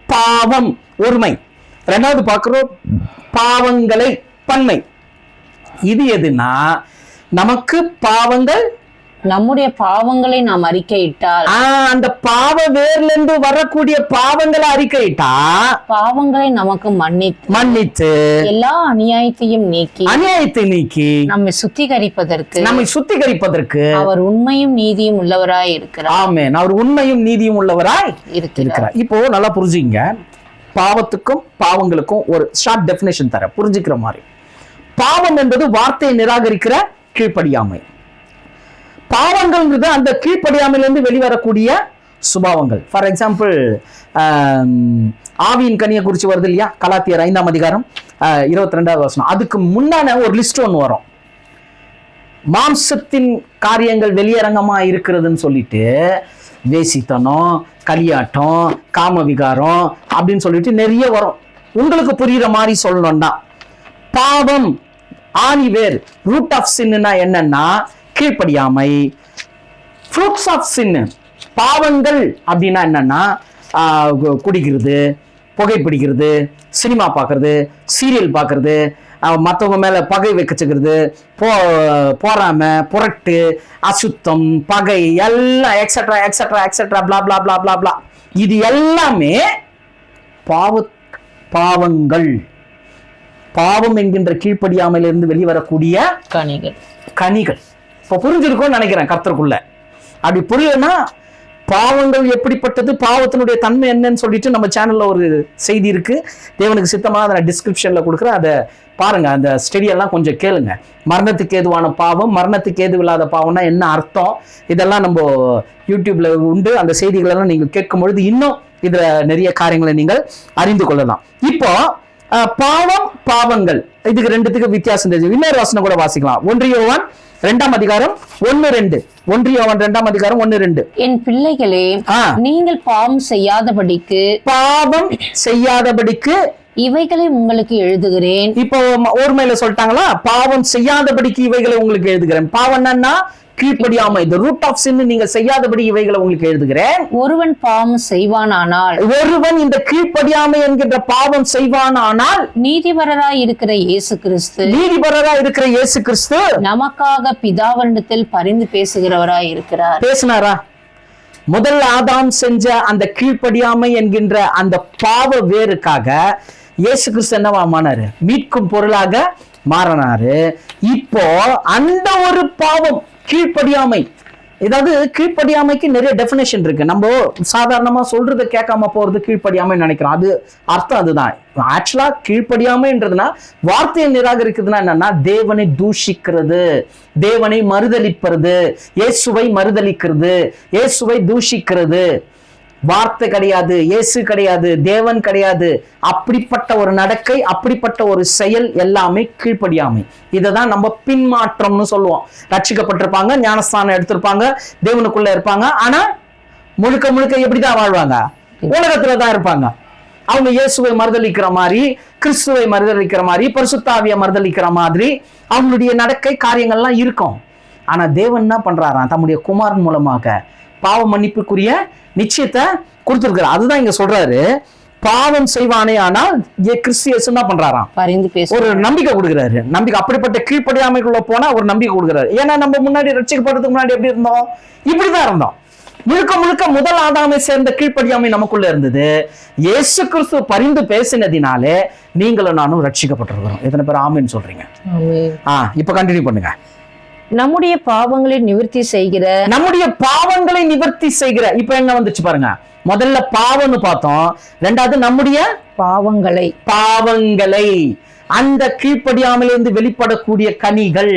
பாவம் ஒருமை, ரெண்டாவது பார்க்கிறோம் பாவங்களை பன்மை. இது எதுனா, நமக்கு பாவங்கள், நம்முடைய பாவங்களை நாம் அறிக்கையிட்டால், அந்த பாவ வேர்ல இருந்து வரக்கூடிய பாவங்களை அறிக்கையிட்டா, பாவங்களை நமக்கு மன்னித்து எல்லா அநியாயத்தையும் நீக்கி நம்மை சுத்திகரிப்பதற்கு அவர் உண்மையும் நீதியும் உள்ளவராய் இருக்கிறார். ஆமென். அவர் உண்மையும் நீதியும் உள்ளவராய் இருக்கிறார். இப்போ நல்லா புரிஞ்சுங்க. பாவத்துக்கும் பாவங்களுக்கும் ஒரு ஷார்ட் டெஃபினேஷன் தர புரிஞ்சுக்கிற மாதிரி. பாவம் என்பது வார்த்தையை நிராகரிக்கிற கீழ்ப்படியாமை. பாவங்கள்ங்கிறது அந்த கீழ்ப்படியாமையிலிருந்து வெளிவரக்கூடிய சுபாவங்கள். ஃபார் எக்ஸாம்பிள், ஆவியின் கனியை குறித்து வருது இல்லையா? கலாத்தியர் 5ஆம் அதிகாரம் 22வது வசனம். அதுக்கு முன்னான ஒரு லிஸ்ட் ஒன்று வரும். மாம்சத்தின் காரியங்கள் வெளியரங்கமா இருக்கிறதுன்னு சொல்லிட்டு வேசித்தனம், களியாட்டம், காம விகாரம் அப்படின்னு சொல்லிட்டு நிறைய வரும். உங்களுக்கு புரியுற மாதிரி சொல்லணும்னா, பாவம் ஆணிவேர், ரூட் ஆஃப் சின்னா என்னன்னா கீழ்ப்படியாமை. ஃப்ரூட்ஸ் ஆஃப் சின், பாவங்கள் அப்படின்னா என்னன்னா குடிக்கிறது, புகைப்பிடிக்கிறது, சினிமா பார்க்கறது, சீரியல் பார்க்கறது, மற்றவங்க மேல பகை வைக்கச்சுக்கிறது, போறாம, புரட்டு, அசுத்தம், பகை, எல்லாம் எக்ஸெட்ரா எக்ஸெட்ரா எக்ஸெட்ரா பிளா பிளா பிளா பிளா பிளா. இது எல்லாமே பாவங்கள். பாவம் என்கின்ற கீழ்ப்படியாமையிலிருந்து வெளிவரக்கூடிய கனிகள். இப்ப புரிஞ்சிருக்கும்னு நினைக்கிறேன் கர்த்தருக்குள்ள. அப்படி புரியலன்னா பாவங்கள் எப்படிப்பட்டது, பாவத்தினுடைய தன்மை என்னன்னு சொல்லிட்டு நம்ம சேனல்ல ஒரு செய்தி இருக்கு, தேவனுக்கு சித்தமாக அதை நான் டிஸ்கிரிப்ஷன்ல கொடுக்குறேன், அதை பாருங்க. அந்த ஸ்டடியெல்லாம் கொஞ்சம் கேளுங்க. மரணத்துக்கு ஏதுவான பாவம், மரணத்துக்கு ஏது இல்லாத பாவம்னா என்ன அர்த்தம், இதெல்லாம் நம்ம யூடியூப்ல உண்டு. அந்த செய்திகளெல்லாம் நீங்கள் கேட்கும் பொழுது இன்னும் இதுல நிறைய காரியங்களை நீங்கள் அறிந்து கொள்ளலாம். இப்போ பாவம், பாவங்கள், இதுக்கு ரெண்டுத்துக்கு வித்தியாசம் தெரிஞ்சு இன்னொரு வசனம் கூட வாசிக்கலாம். 1 யோவான் 2ஆம் அதிகாரம் 1-2. 1 யோவான் 2ஆம் அதிகாரம் 1-2. என் பிள்ளைகளே, நீங்கள் பாவம் செய்யாதபடிக்கு இவைகளை உங்களுக்கு எழுதுகிறேன். இப்போ ஓர்மையில சொல்லிட்டாங்களா, பாவம் செய்யாதபடிக்கு இவைகளை உங்களுக்கு எழுதுகிறேன். பாவம் என்னன்னா கீழ்ப்படியாமை, the root of sin. நீங்க செய்யாதபடி இவைகளை உங்களுக்கு எழுதுகிறேன். ஒருவன் பாவம் செய்வானானால், ஒருவன் இந்த கீழ்ப்படியாமை என்கின்ற பாவம் செய்வானானால், நீதிபரராய் இருக்கிற இயேசு கிறிஸ்து நமக்காக பிதாவினிடத்தில் பரிந்து பேசுகிறவராய் இருக்கிறார். பேசினாரா? முதல் ஆதாம் செஞ்ச அந்த கீழ்ப்படியாமை என்கின்ற அந்த பாவ வேருக்காக இயேசு கிறிஸ்து என்னவா மாறாரு? மீட்கும் பொருளாக மாறினாரு. இப்போ அந்த ஒரு பாவம் கீழ்ப்படியாமை, ஏதாவது கீழ்ப்படியாமைக்கு நிறைய டெஃபினேஷன் இருக்கு. நம்ம சாதாரணமா சொல்றதை கேட்காம போறது கீழ்ப்படியாமை நினைக்கிறோம். அது அர்த்தம் அதுதான். ஆக்சுவலா கீழ்ப்படியாமைன்றதுனா வார்த்தையை நிராகரிக்கிறதுனா என்னன்னா தேவனை தூஷிக்கிறது, தேவனை மறுதலிப்பது, இயேசுவை மறுதலிக்கிறது, இயேசுவை தூஷிக்கிறது. வார்த்தை கிடையாது, இயேசு கிடையாது, தேவன் கிடையாது, அப்படிப்பட்ட ஒரு நடக்கை, அப்படிப்பட்ட ஒரு செயல் எல்லாமே கீழ்ப்படியாமை. இதைதான் நம்ம பின்மாற்றம்னு சொல்லுவோம். ரட்சிக்கப்பட்டிருப்பாங்க, ஞானஸ்தானம் எடுத்திருப்பாங்க, தேவனுக்குள்ள இருப்பாங்க, ஆனா முழுக்க முழுக்க எப்படிதான் வாழ்வாங்க? உலகத்துலதான் இருப்பாங்க. அவங்க இயேசுவை மறுதலிக்கிற மாதிரி, கிறிஸ்துவை மறுதலிக்கிற மாதிரி, பரிசுத்தாவியை மறுதலிக்கிற மாதிரி அவங்களுடைய நடக்கை காரியங்கள்லாம் இருக்கும். ஆனா தேவன் என்ன பண்றாராம்? தம்முடைய குமாரன் மூலமாக பாவ மன்னிப்புக்குரிய நிச்சயத்தை கொடுத்திருக்கிறார். அதுதான் இங்க சொல்றாரு, பாவம் செய்வானே ஆனால் கிறிஸ்து இயேசு என்ன பண்றாராம்? ஒரு நம்பிக்கை கொடுக்குறாரு. நம்பிக்கை, அப்படிப்பட்ட கீழ்ப்படியாமைக்குள்ள போனா ஒரு நம்பிக்கை கொடுக்குறாரு. ஏன்னா நம்ம முன்னாடி ரட்சிக்கப்படுறதுக்கு முன்னாடி எப்படி இருந்தோம்? இப்படிதான் இருந்தோம். முழுக்க முழுக்க முதல் ஆதாமை சேர்ந்த கீழ்ப்படியாமை நமக்குள்ள இருந்தது. இயேசு கிறிஸ்து பரிந்து பேசினதினாலே நீங்களும் நானும் ரட்சிக்கப்பட்டிருக்கிறோம். எத்தனை பேர் ஆமென் சொல்றீங்க? இப்ப கண்டினியூ பண்ணுங்க. நம்முடைய பாவங்களை நிவர்த்தி செய்கிற இப்ப எங்க வந்துச்சு பாருங்க. முதல்ல பாவம்னு பார்த்தோம், ரெண்டாவது நம்முடைய பாவங்களை அந்த கீழ்ப்படியாமையிலிருந்து வெளிப்படக்கூடிய கனிகள்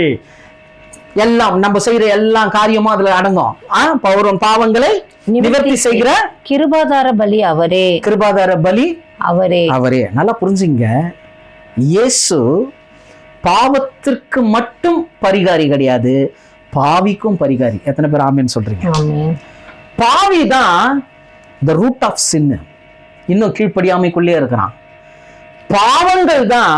எல்லாம் நம்ம செய்யற எல்லா காரியமும் அதுல அடங்கும். பாவங்களை நிவர்த்தி செய்கிற கிருபாதார பலி அவரே. நல்லா புரிஞ்சுங்க, இயேசு பாவத்திற்கு மட்டும் பரிகாரி கிடையாது, பாவிக்கும் பரிகாரி. எத்தனை பேர் ஆமென் சொல்றீங்க? பாவி தான் the root of sin. இன்னும் கீழ்ப்படியாமைக்குள்ளே இருக்கிறான். பாவங்கள் தான்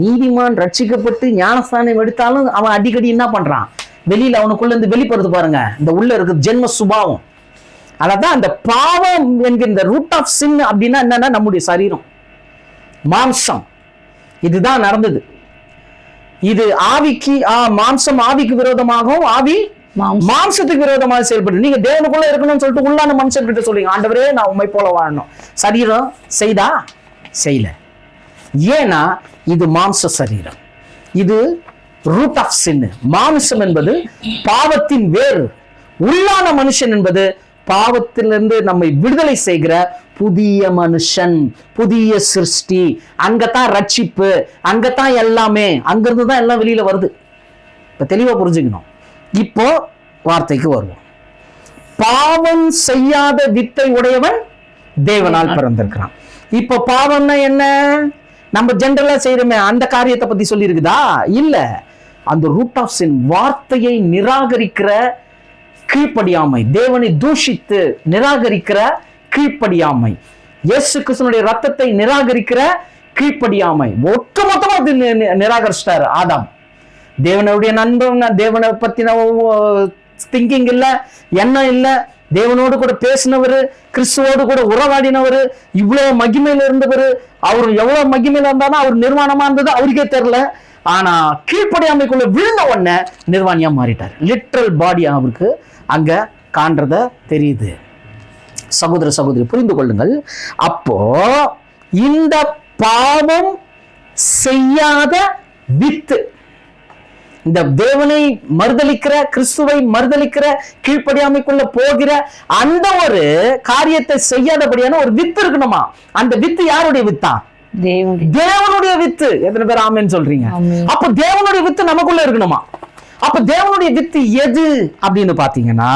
நீதிமான் ரட்சிக்கப்பட்டு ஞானஸ்தானம் எடுத்தாலும் அவன் அடிக்கடி என்ன பண்றான்? வெளியில அவனுக்குள்ள இருந்து வெளிப்படுறது பாருங்க, இந்த உள்ள இருக்கு ஜென்ம சுபாவம். அதான் அந்த பாவம் என்கிற ரூட் ஆஃப் சின் அப்படின்னா என்னன்னா நம்முடைய சரீரம், மாம்சம். இதுதான் நடந்தது. இது ஆவிக்கு மாம்சம் ஆவிக்கு விரோதமாகவும் ஆவி மாம்சத்துக்கு விரோதமாக செயல்படுது. நீங்க தேவனுக்குள்ள இருக்கணும்னு சொல்லிட்டு உள்ளான மனுஷன் கிட்ட சொல்றீங்க, ஆண்டவரே நான் உண்மை போல வாழணும். சரீரம் செய்யல. ஏன்னா இது மாம்ச சரீரம், இது ரூட் ஆஃப் சின். மாம்சம் என்பது பாவத்தின் வேறு, உள்ளான மனுஷன் என்பது பாவத்திலிருந்து நம்மை விடுதலை செய்கிற புதிய மனுஷன், புதிய சிருஷ்டி. அங்கதான் ரட்சிப்பு, அங்கதான் எல்லாமே, அங்கிருந்து தான் எல்லாம் வெளியில வருது. இப்ப தெளிவா புரிஞ்சுக்கணும். இப்போ வார்த்தைக்கு வருவோம். பாவம் செய்யாத வித்தை உடையவன் தேவனால் பிறந்திருக்கிறான். இப்ப பாவம்னா என்ன? நம்ம ஜென்ரலா செய்யறோமே அந்த காரியத்தை பத்தி சொல்லி இருக்குதா? இல்ல. அந்த ரூட் ஆஃப் சின், வார்த்தையை நிராகரிக்கிற கீழ்ப்படியாமை, தேவனை தூஷித்து நிராகரிக்கிற கீழ்ப்படியாமை, இயேசு கிறிஸ்துவினுடைய ரத்தத்தை நிராகரிக்கிற கீழ்ப்படியாமை. ஒட்டுமொத்தமா நிராகரிச்சிட்டாரு ஆதாம். தேவனுடைய நண்பன், தேவனை பத்தின திங்கிங் இல்ல, எண்ணம் இல்ல, தேவனோடு கூட பேசினவர், கிறிஸ்துவோடு கூட உறவாடினவர், இவ்வளவு மகிமையில இருந்தவர். அவர் எவ்வளவு மகிமையில இருந்தாலும் அவர் நிர்வாணமா இருந்தது அவருக்கே தெரியல. ஆனா கீழ்ப்படியாமைக்குள்ள விழுந்த உடனே நிர்வாணியா மாறிட்டார். லிட்ரல் பாடி அவருக்கு அங்க காண்றத தெரியுது. சகோதர சகோதரி புரிந்து கொள்ளுங்கள். அப்போ இந்த பாவம் செய்யாத வித்து. இந்த தேவனை மறுதலிக்கிற, கிறிஸ்துவை மறுதலிக்கிற, கீழ்ப்படியாமைக்குள்ள போகிற அந்த ஒரு காரியத்தை செய்யாதபடியான ஒரு வித்து இருக்கணுமா. அந்த வித்து யாருடைய வித்தா? தேவனுடைய வித்து. எத்தனை பேர் ஆமென் சொல்றீங்க? அப்ப தேவனுடைய வித்து நமக்குள்ள இருக்கணுமா. அப்ப தேவனுடைய வித்து எது அப்படின்னு பாத்தீங்கன்னா,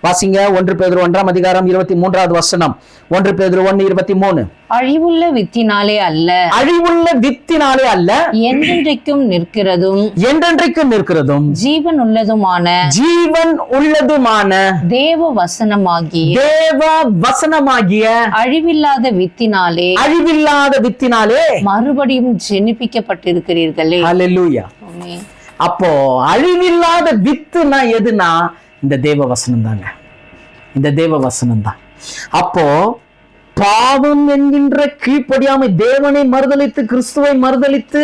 வாசிங்க 1 பேதுரு 1ஆம் அதிகாரம் 23வது வசனம். 1 பேதுரு 1:23. அழிவுள்ள வித்தினாலே அல்ல, அழிவுள்ள வித்தினாலே அல்ல, என்றென்றைக்கும் நிற்கிறதும் என்றென்றைக்கும் நிற்கிறதும் ஜீவன் உள்ளதுமான ஜீவன் உள்ளதுமான தேவ வசனமாகிய தேவ வசனமாகிய அழிவில்லாத வித்தினாலே அழிவில்லாத வித்தினாலே மறுபடியும் ஜெனிப்பிக்கப்பட்டிருக்கிறீர்களே. ஹல்லேலூயா. ஆமென். அப்போ அழிவில்லாத வித்துனா எதுனா இந்த தேவ வசனம் தாங்க. இந்த தேவ வசனம் தான். அப்போ பாவம் என்கின்ற கீழ்ப்படியாமை, தேவனை மறுதலித்து கிறிஸ்துவை மறுதலித்து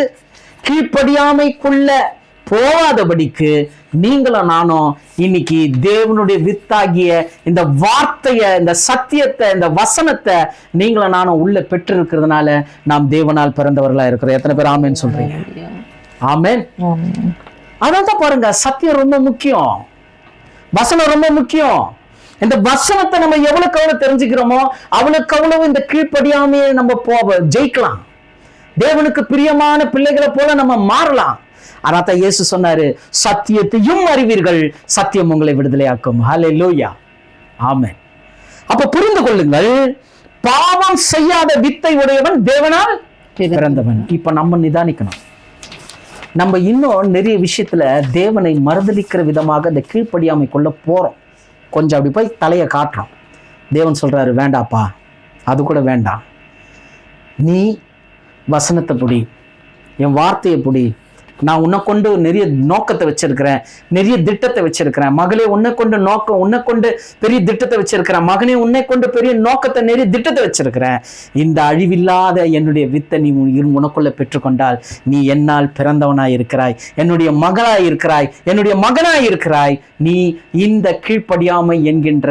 கீழ்ப்படியாமைக்குள்ள போகாதபடிக்கு நீங்களும் நானும் இன்னைக்கு தேவனுடைய வித்தாகிய இந்த வார்த்தையை, இந்த சத்தியத்தை, இந்த வசனத்தை நீங்களும் நானும் உள்ள பெற்று இருக்கிறதுனால நாம் தேவனால் பிறந்தவர்களா இருக்கிறோம். எத்தனை பேர் ஆமென் சொல்றீங்க? ஆமென். அதான் பாருங்க, சத்தியம் ரொம்ப முக்கியம், வசனம் ரொம்ப முக்கியம். இந்த வசனத்தை நம்ம எவ்வளவுக்கு எவ்வளவு தெரிஞ்சுக்கிறோமோ அவ்வளவுக்கு அவ்வளவு இந்த கீழ்ப்படியாமையை நம்ம ஜெயிக்கலாம். தேவனுக்கு பிரியமான பிள்ளைகளை போல நம்ம மாறலாம். அதான் இயேசு சொன்னாரு, சத்தியத்தையும் அறிவீர்கள், சத்தியம் உங்களை விடுதலையாக்கும். ஹல்லேலூயா. ஆமென். அப்ப புரிந்து கொள்ளுங்கள், பாவம் செய்யாத வித்தை உடையவன் தேவனால் பிறந்தவன். இப்ப நம்ம நிதானிக்கணும். நம்ம இன்னும் நிறைய விஷயத்துல தேவனை மறுதலிக்கிற விதமாக இந்த கீழ்ப்படியாமைக்குள்ள போறோம். கொஞ்சம் அப்படி போய் தலையை காட்டுறோம். தேவன் சொல்றாரு, வேண்டாப்பா, அது கூட வேண்டாம், நீ வசனத்தை புடி, என் வார்த்தையை புடி, நான் உன்னை கொண்டு நிறைய நோக்கத்தை வச்சிருக்கிறேன், நிறைய திட்டத்தை வச்சிருக்கிறேன். மகளே, உன்னை கொண்டு பெரிய திட்டத்தை வச்சிருக்கிறேன். மகனே, உன்னை கொண்டு பெரிய நோக்கத்தை, நிறைய திட்டத்தை வச்சிருக்கிறேன். இந்த அழிவில்லாத என்னுடைய வித்தை நீ உனக்குள்ள பெற்றுக்கொண்டால் நீ என்னால் பிறந்தவனாய் இருக்கிறாய், என்னுடைய மகளாய் இருக்கிறாய், என்னுடைய மகனாய் இருக்கிறாய். நீ இந்த கீழ்ப்படியாமை என்கின்ற,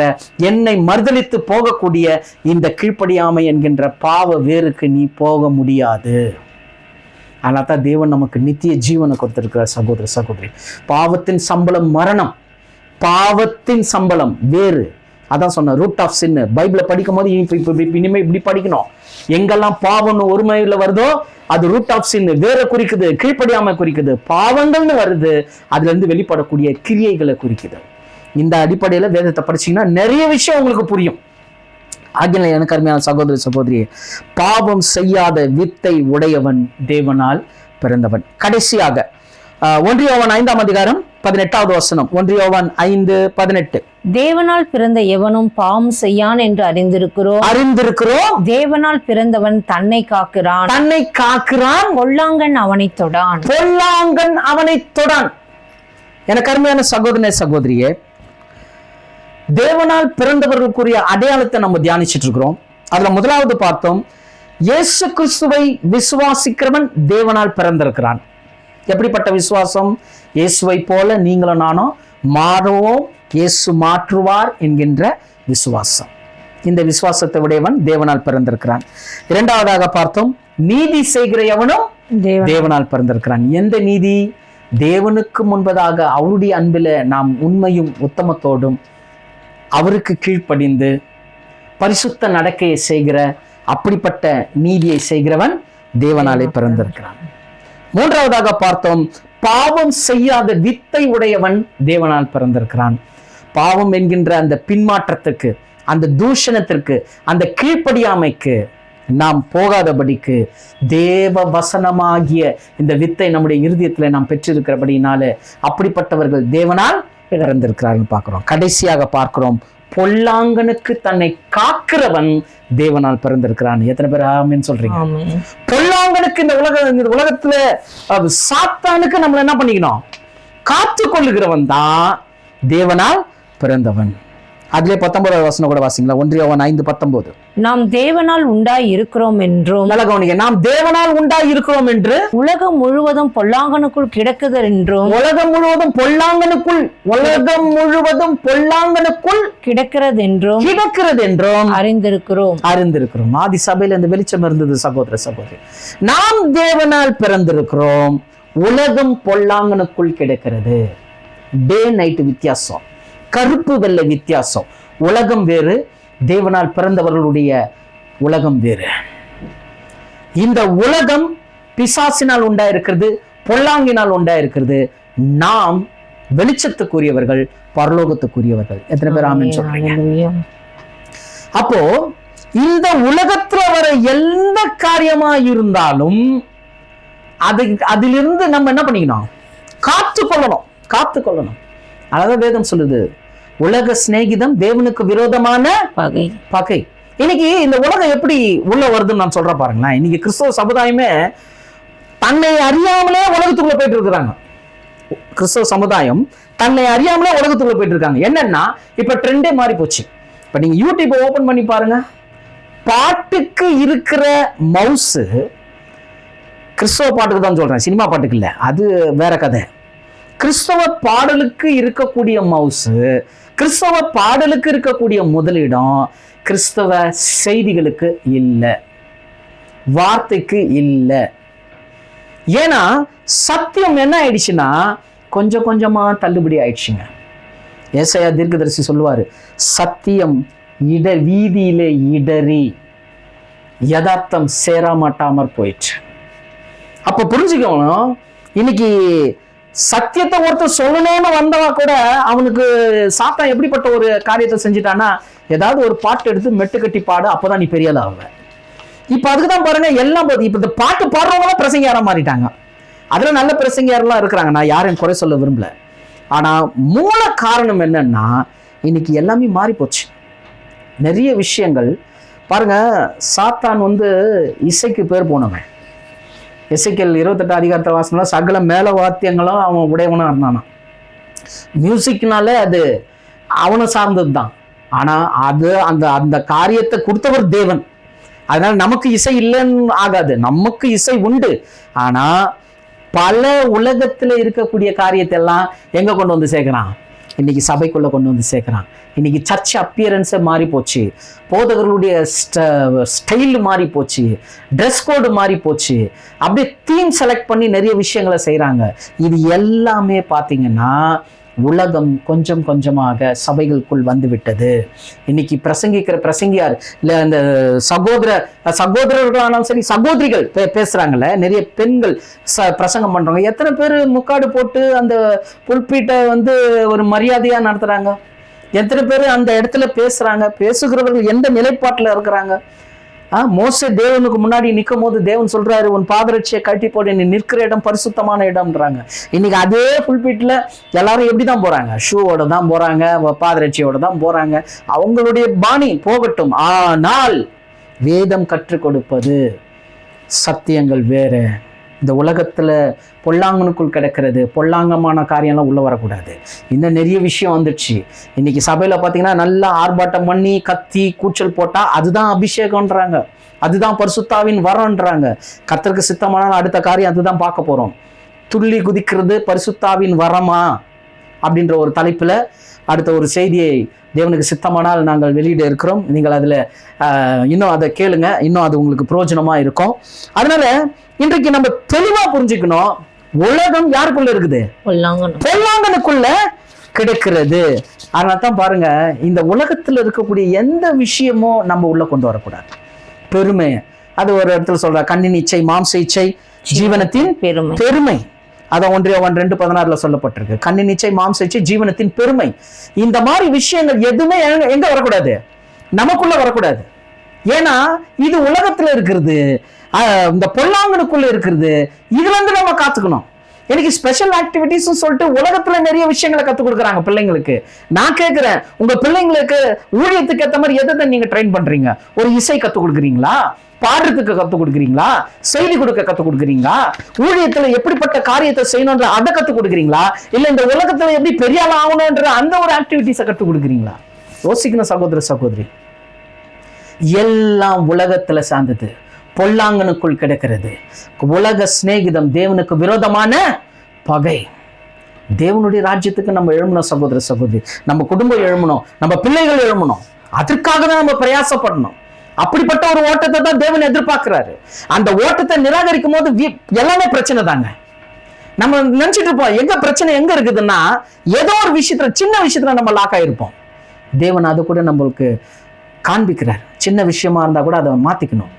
என்னை மறுதலித்து போகக்கூடிய இந்த கீழ்ப்படியாமை என்கின்ற பாவ வேருக்கு நீ போக முடியாது. ஆனால் தான் தேவன் நமக்கு நித்திய ஜீவனை கொடுத்திருக்கிறார். சகோதர சகோதரி, பாவத்தின் சம்பளம் மரணம், பாவத்தின் சம்பளம் வேறு. அதான் சொன்ன ரூட் ஆஃப் சின். பைபிளை படிக்கும் போது இனிமே இப்படி படிக்கணும். எங்கெல்லாம் பாவம்னு ஒருமையில வருதோ அது ரூட் ஆஃப் சின், வேற குறிக்குது, கீழ்ப்படியாமை குறிக்குது. பாவங்கள்னு வருது, அதுல இருந்து வெளிப்படக்கூடிய கிரியைகளை குறிக்குது. இந்த அடிப்படையில வேதத்தை படிச்சீங்கன்னா நிறைய விஷயம் உங்களுக்கு புரியும். ஆகிய எனக்கு அருமையான சகோதர சகோதரியே, பாவம் செய்யாத வித்தை உடையவன் தேவனால் பிறந்தவன். கடைசியாக 1 யோவான் 5ஆம் அதிகாரம் 18வது வசனம். 1 யோவான் 5:18. தேவனால் பிறந்த எவனும் பாவம் செய்யான் என்று அறிந்திருக்கிறோம். தேவனால் பிறந்தவன் தன்னை காக்கிறான், பொல்லாங்கன் அவனை தொடான். எனக்கு அருமையான சகோதர சகோதரியே, தேவனால் பிறந்தவர்களுக்குரிய அடையாளத்தை நம்ம தியானிச்சுட்டு இருக்கிறோம். அதுல முதலாவது பார்த்தோம், இயேசு கிறிஸ்துவை விசுவாசிக்கிறவன் தேவனால் பிறந்திருக்கிறான். எப்படிப்பட்ட விசுவாசம்? இயேசுவை போல நீங்களும் நானும் மாறுவோம், இயேசு மாற்றுவார் என்கின்ற விசுவாசம். இந்த விசுவாசத்தை உடையவன் தேவனால் பிறந்திருக்கிறான். இரண்டாவதாக பார்த்தோம், நீதி செய்கிற எவனும் தேவனால் பிறந்திருக்கிறான். எந்த நீதி? தேவனுக்கு முன்பதாக அவருடைய அன்பில நாம் உண்மையும் உத்தமத்தோடும் அவருக்கு கீழ்ப்படிந்து பரிசுத்த நடக்கையை செய்கிற அப்படிப்பட்ட நீதியை செய்கிறவன் தேவனாலே பிறந்திருக்கிறான். மூன்றாவதாக பார்த்தோம், பாவம் செய்யாத வித்தை உடையவன் தேவனால் பிறந்திருக்கிறான். பாவம் என்கின்ற அந்த பின்மாற்றத்துக்கு, அந்த தூஷணத்திற்கு, அந்த கீழ்ப்படியாமைக்கு நாம் போகாதபடிக்கு தேவ வசனமாகிய இந்த வித்தை நம்முடைய இருதயத்துல நாம் பெற்றிருக்கிறபடினால அப்படிப்பட்டவர்கள் தேவனால் பிறந்திருக்கிறார்கள் பார்க்கிறோம். கடைசியாக பார்க்கிறோம், பொல்லாங்கனுக்கு தன்னை காக்கிறவன் தேவனால் பிறந்திருக்கிறான். எத்தனை பேர் ஆமென் சொல்றீங்க? பொல்லாங்கனுக்கு இந்த உலகத்துல சாத்தானுக்கு நம்மள என்ன பண்ணிக்கணும்? காத்து கொள்ளுகிறவன் தான் தேவனால் பிறந்தவன். அதுல 19வது வசனம் கூட வாசிங்களா, 1 யோவான் 5:19. நாம் தேவனால் உண்டாய் இருக்கிறோம் என்றும், நல்ல கவனிங்க, நாம் தேவனால் உண்டாய் இருக்கிறோம் என்று, உலகம் முழுவதும் பொல்லாங்கனுக்குள் கிடக்குது என்றும், உலகம் முழுவதும் பொல்லாங்கனுக்குள் கிடக்கிறது என்றும் அறிந்திருக்கிறோம். ஆதி சபையில இந்த வெளிச்சம் இருந்தது சகோதர சகோதரி. நாம் தேவனால் பிறந்திருக்கிறோம், உலகம் பொல்லாங்கனுக்குள் கிடக்கிறது. டே நைட் வித்தியாசம், கருப்பு வெள்ளை வித்தியாசம். உலகம் வேறு, தேவனால் பிறந்தவர்களுடைய உலகம் வேறு. இந்த உலகம் பிசாசினால் உண்டாயிருக்கிறது, பொல்லாங்கினால் உண்டாயிருக்கிறது. நாம் வெளிச்சத்துக்குரியவர்கள், பரலோகத்துக்குரியவர்கள். எத்தனை பேர் ஆமென் சொல்றீங்க? அப்போ இந்த உலகத்துல வர எந்த காரியமா இருந்தாலும் அதிலிருந்து நம்ம என்ன பண்ணிக்கணும்? காத்துக்கொள்ளணும். அதான் வேதம் சொல்லுது, உலக சிநேகிதம் தேவனுக்கு விரோதமான பகை. இன்னைக்கு இந்த உலகம் எப்படி உள்ள வருதுன்னு நான் சொல்றேன் பாருங்களேன். இன்னைக்கு கிறிஸ்தவ சமுதாயமே தன்னை அறியாமலே உலகத்துக்குள்ள போயிட்டு இருக்கிறாங்க. கிறிஸ்தவ சமுதாயம் தன்னை அறியாமலே உலகத்துக்குள்ள போயிட்டு இருக்காங்க. என்னன்னா இப்ப ட்ரெண்டே மாறி போச்சு. இப்ப நீங்க யூடியூப் ஓபன் பண்ணி பாருங்க, பாட்டுக்கு இருக்கிற மவுஸ், கிறிஸ்தவ பாட்டுக்கு தான் சொல்றேன், சினிமா பாட்டுக்கு இல்ல, அது வேற கதை. கிறிஸ்தவ பாடலுக்கு இருக்கக்கூடிய மவுஸ், கிறிஸ்தவ பாடலுக்கு இருக்கக்கூடிய முதலிடம் கிறிஸ்தவ செய்திகளுக்கு இல்லை, வார்த்தைக்கு இல்லை. ஏன்னா சத்தியம் என்ன ஆயிடுச்சுன்னா கொஞ்சம் கொஞ்சமா தள்ளுபடி ஆயிடுச்சுங்க. ஏசாயா தீர்க்கதரிசி சொல்லுவாரு, சத்தியம் வீதியிலே இடறி யதார்த்தம் சேராமாட்டாமற் போயிடுச்சு. அப்ப புரிஞ்சுக்கணும், இன்னைக்கு சத்தியத்தை ஒருத்தர் சொல்லணும்னு வந்தவா கூட அவனுக்கு சாத்தான் எப்படிப்பட்ட ஒரு காரியத்தை செஞ்சுட்டான்னா, ஏதாவது ஒரு பாட்டு எடுத்து மெட்டு கட்டி பாடு, அப்பதான் நீ பெரிய ஆள் ஆகுவ. இப்ப அதுக்குதான் பாருங்க எல்லாம் போகுது. இப்ப இந்த பாட்டு பாடுறவங்களாம் பிரசங்கியாரா மாறிட்டாங்க. அதுல நல்ல பிரசங்கியாரெல்லாம் இருக்கிறாங்க, நான் யாரையும் குறை சொல்ல விரும்பல. ஆனா மூல காரணம் என்னன்னா இன்னைக்கு எல்லாமே மாறி போச்சு. நிறைய விஷயங்கள் பாருங்க, சாத்தான் இசைக்கு பேர் போனவன். எசேக்கியேல் 28 அதிகாரத்தில் வாசனம், சகல மேல வாத்தியங்களும் அவன் உடையவனா இருந்தானா. மியூசிக்னாலே அது அவனை சார்ந்தது தான். ஆனா அது அந்த அந்த காரியத்தை கொடுத்தவர் தேவன். அதனால நமக்கு இசை இல்லைன்னு ஆகாது, நமக்கு இசை உண்டு. ஆனா பல உலகத்துல இருக்கக்கூடிய காரியத்தை எல்லாம் எங்க கொண்டு வந்து சேர்க்கிறான்? இன்னைக்கு சபைக்குள்ள கொண்டு வந்து சேர்க்கிறான். இன்னைக்கு சர்ச் அப்பியரன்ஸே மாறி போச்சு, போதகர்களுடைய ஸ்டைல் மாறி போச்சு, ட்ரெஸ் கோடு மாறி போச்சு, அப்படியே தீம் செலக்ட் பண்ணி நிறைய விஷயங்களை செய்கிறாங்க. இது எல்லாமே பார்த்தீங்கன்னா உலகம் கொஞ்சம் கொஞ்சமாக சபைகளுக்குள் வந்து விட்டது. இன்னைக்கு பிரசங்கிக்கிற பிரசங்கியார் இல்லை, இந்த சகோதரர்களானாலும் சரி, சகோதரிகள் பேசுறாங்கல்ல, நிறைய பெண்கள் பிரசங்கம் பண்றாங்க. எத்தனை பேர் முக்காடு போட்டு அந்த புல்பீட்டை ஒரு மரியாதையா நடத்துறாங்க? எத்தனை பேர் அந்த இடத்துல பேசுறாங்க? பேசுகிறவர்கள் எந்த நிலைப்பாட்டில் இருக்கிறாங்க? மோசே தேவனுக்கு முன்னாடி நிற்கும் போது தேவன் சொல்றாரு, உன் பாதரட்சியை கட்டி போடு, நீ நிற்கிற இடம் பரிசுத்தமான இடம்ன்றாங்க. இன்னைக்கு அதே புல்பீட்ல எல்லாரும் எப்படிதான் போறாங்க? ஷூவோட தான் போறாங்க, பாதரட்சியோட தான் போறாங்க. அவங்களுடைய பாணி போகட்டும். ஆனால் வேதம் கற்றுக் கொடுப்பது சத்தியங்கள் வேற. இந்த உலகத்துல பொல்லாங்கனுக்குள் கிடக்கிறது, பொல்லாங்கமான காரியம்லாம் உள்ள வரக்கூடாது. இன்னும் நிறைய விஷயம் வந்துடுச்சு. இன்னைக்கு சபையில பாத்தீங்கன்னா நல்லா ஆர்ப்பாட்டம் பண்ணி கத்தி கூச்சல் போட்டா அதுதான் அபிஷேகம்ன்றாங்க, அதுதான் பரிசுத்தாவின் வரம்ன்றாங்க. கர்த்தருக்கு சித்தமானால் அடுத்த காரியம் அதுதான் பார்க்க போறோம். துள்ளி குதிக்கிறது பரிசுத்தாவின் வரமா அப்படின்ற ஒரு தலைப்புல அடுத்த ஒரு செய்தியை தேவனுக்கு சித்தமானால் நாங்கள் வெளியிட இருக்கிறோம். நீங்கள் அதில் இன்னும் அதை கேளுங்க, இன்னும் அது உங்களுக்கு பிரயோஜனமா இருக்கும். அதனால இன்றைக்கு நம்ம தெளிவா புரிஞ்சுக்கணும், உலகம் யாருக்குள்ள இருக்குது? பொல்லாங்கனுக்குள்ள கிடைக்கிறது. அதனால தான் பாருங்க, இந்த உலகத்துல இருக்கக்கூடிய எந்த விஷயமும் நம்ம உள்ள கொண்டு வரக்கூடாது. பெருமை, அது ஒரு இடத்துல சொல்ற, கண்ணின் இச்சை, மாம்ச இச்சை, ஜீவனத்தின் பெருமை. அதான் 1 யோவான் 2:16 சொல்லப்பட்டிருக்கு. கண்ணின் இச்சை, மாம்ச இச்சை, ஜீவனத்தின் பெருமை. இந்த மாதிரி விஷயங்கள் எதுவுமே எங்க வரக்கூடாது? நமக்குள்ள வரக்கூடாது. ஏன்னா இது உலகத்துல இருக்கிறது, இந்த பொல்லாங்கனுக்குள்ள இருக்கிறது. இதுல இருந்து நம்ம காத்துக்கணும். எனக்கு ஸ்பெஷல் ஆக்டிவிட்டிஸ் சொல்லிட்டு உலகத்துல நிறைய விஷயங்களை கத்துக் கொடுக்குறாங்க பிள்ளைங்களுக்கு. நான் கேட்கிறேன், உங்க பிள்ளைங்களுக்கு ஊழியத்துக்கு ஏற்ற மாதிரி எதை நீங்க ட்ரெயின் பண்றீங்க? ஒரு இசை கத்துக் கொடுக்குறீங்களா? பாடுறதுக்கு கத்துக் கொடுக்குறீங்களா? செய்தி கொடுக்க கத்துக் கொடுக்குறீங்களா? ஊழியத்துல எப்படிப்பட்ட காரியத்தை செய்யணும்ன்ற அதை கத்துக் கொடுக்குறீங்களா? இல்ல இந்த உலகத்துல எப்படி பெரிய ஆள் ஆகணும்ன்ற அந்த ஒரு ஆக்டிவிட்டிஸை கத்துக் கொடுக்குறீங்களா? யோசிக்கணும் சகோதர சகோதரி. எல்லாம் உலகத்துல சார்ந்தது, பொல்லாங்கனுக்குள் கிடக்கிறது. உலக சிநேகிதம் தேவனுக்கு விரோதமான பகை. தேவனுடைய ராஜ்யத்துக்கு நம்ம எழுமணும் சகோதர சகோதரி. நம்ம குடும்பம் எழுமணும், நம்ம பிள்ளைகள் எழுமணும். அதற்காக தான் நம்ம பிரயாசப்படணும். அப்படிப்பட்ட ஒரு ஓட்டத்தை தான் தேவன் எதிர்பார்க்கிறாரு. அந்த ஓட்டத்தை நிராகரிக்கும் போது எல்லாமே பிரச்சனை தாங்க. நம்ம நினைச்சிட்டு இருப்போம் எங்க பிரச்சனை எங்க இருக்குதுன்னா, ஏதோ ஒரு விஷயத்துல, சின்ன விஷயத்துல நம்ம லாக் ஆயிருப்போம். தேவன் அதை கூட நம்மளுக்கு காண்பிக்கிறார். சின்ன விஷயமா இருந்தா கூட அதை மாத்திக்கணும்.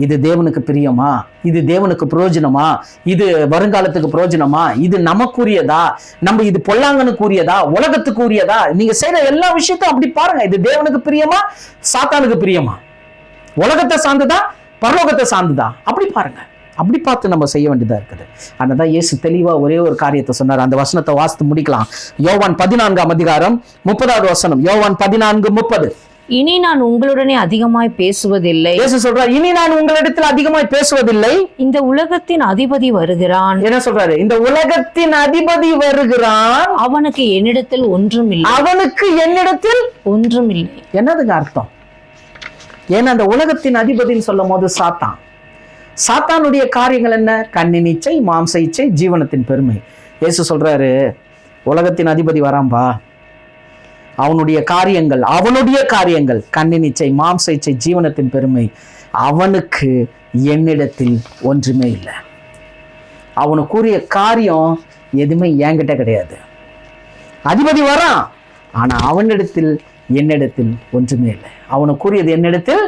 இது தேவனுக்கு பிரியமா, இது தேவனுக்கு பிரயோஜனமா, இது வருங்காலத்துக்கு பிரயோஜனமா, இது நமக்குரியதா, நம்ம இது பொல்லாங்கனுக்குரியதா, உலகத்துக்கு உரியதா, நீங்க செய்யற எல்லா விஷயத்தையும் அப்படி பாருங்க. இது தேவனுக்கு பிரியமா, சாத்தானுக்கு பிரியமா, உலகத்தை சார்ந்துதா, பரலோகத்தை சார்ந்துதா, அப்படி பாருங்க. அப்படி பார்த்து நம்ம செய்ய வேண்டியதா இருக்குது. அதனால இயேசு தெளிவா ஒரே ஒரு காரியத்தை சொன்னார். அந்த வசனத்தை வாசித்து முடிக்கலாம். யோவான் 14ஆம் அதிகாரம் 30வது வசனம். யோவான் 14:30. இனி நான் உங்களுடனே அதிகமாய் பேசுவதில்லை. இயேசு சொல்றார், இனி நான் உங்களிடத்தில் அதிகமாய் பேசுவதில்லை. இந்த உலகத்தின் அதிபதி வருகிறான். என்ன சொல்றாரு? இந்த உலகத்தின் அதிபதி வருகிறான். அவனுக்கு என்னிடத்தில் ஒன்றும் இல்லை. அவனுக்கு என்னிடத்தில் ஒன்றும் இல்லை. என்னதுங்க அர்த்தம்? ஏன்னா அந்த உலகத்தின் அதிபதின்னு சொல்லும் போது சாத்தானுடைய காரியங்கள் என்ன? கண்ணின் இச்சை, மாம்ச இச்சை, ஜீவனத்தின் பெருமை. இயேசு சொல்றாரு, உலகத்தின் அதிபதி வராம்பா. அவனுடைய காரியங்கள் கண்ணின் இச்சை, மாம்ச இச்சை, ஜீவனத்தின் பெருமை. அவனுக்கு என்னிடத்தில் ஒன்றுமே இல்லை. அவனுக்குரிய காரியம் எதுவுமே என்கிட்ட கிடையாது. அதிபதி வரான், ஆனா அவனிடத்தில் என்னிடத்தில் ஒன்றுமே இல்லை. அவனுக்குரியது என்னிடத்தில்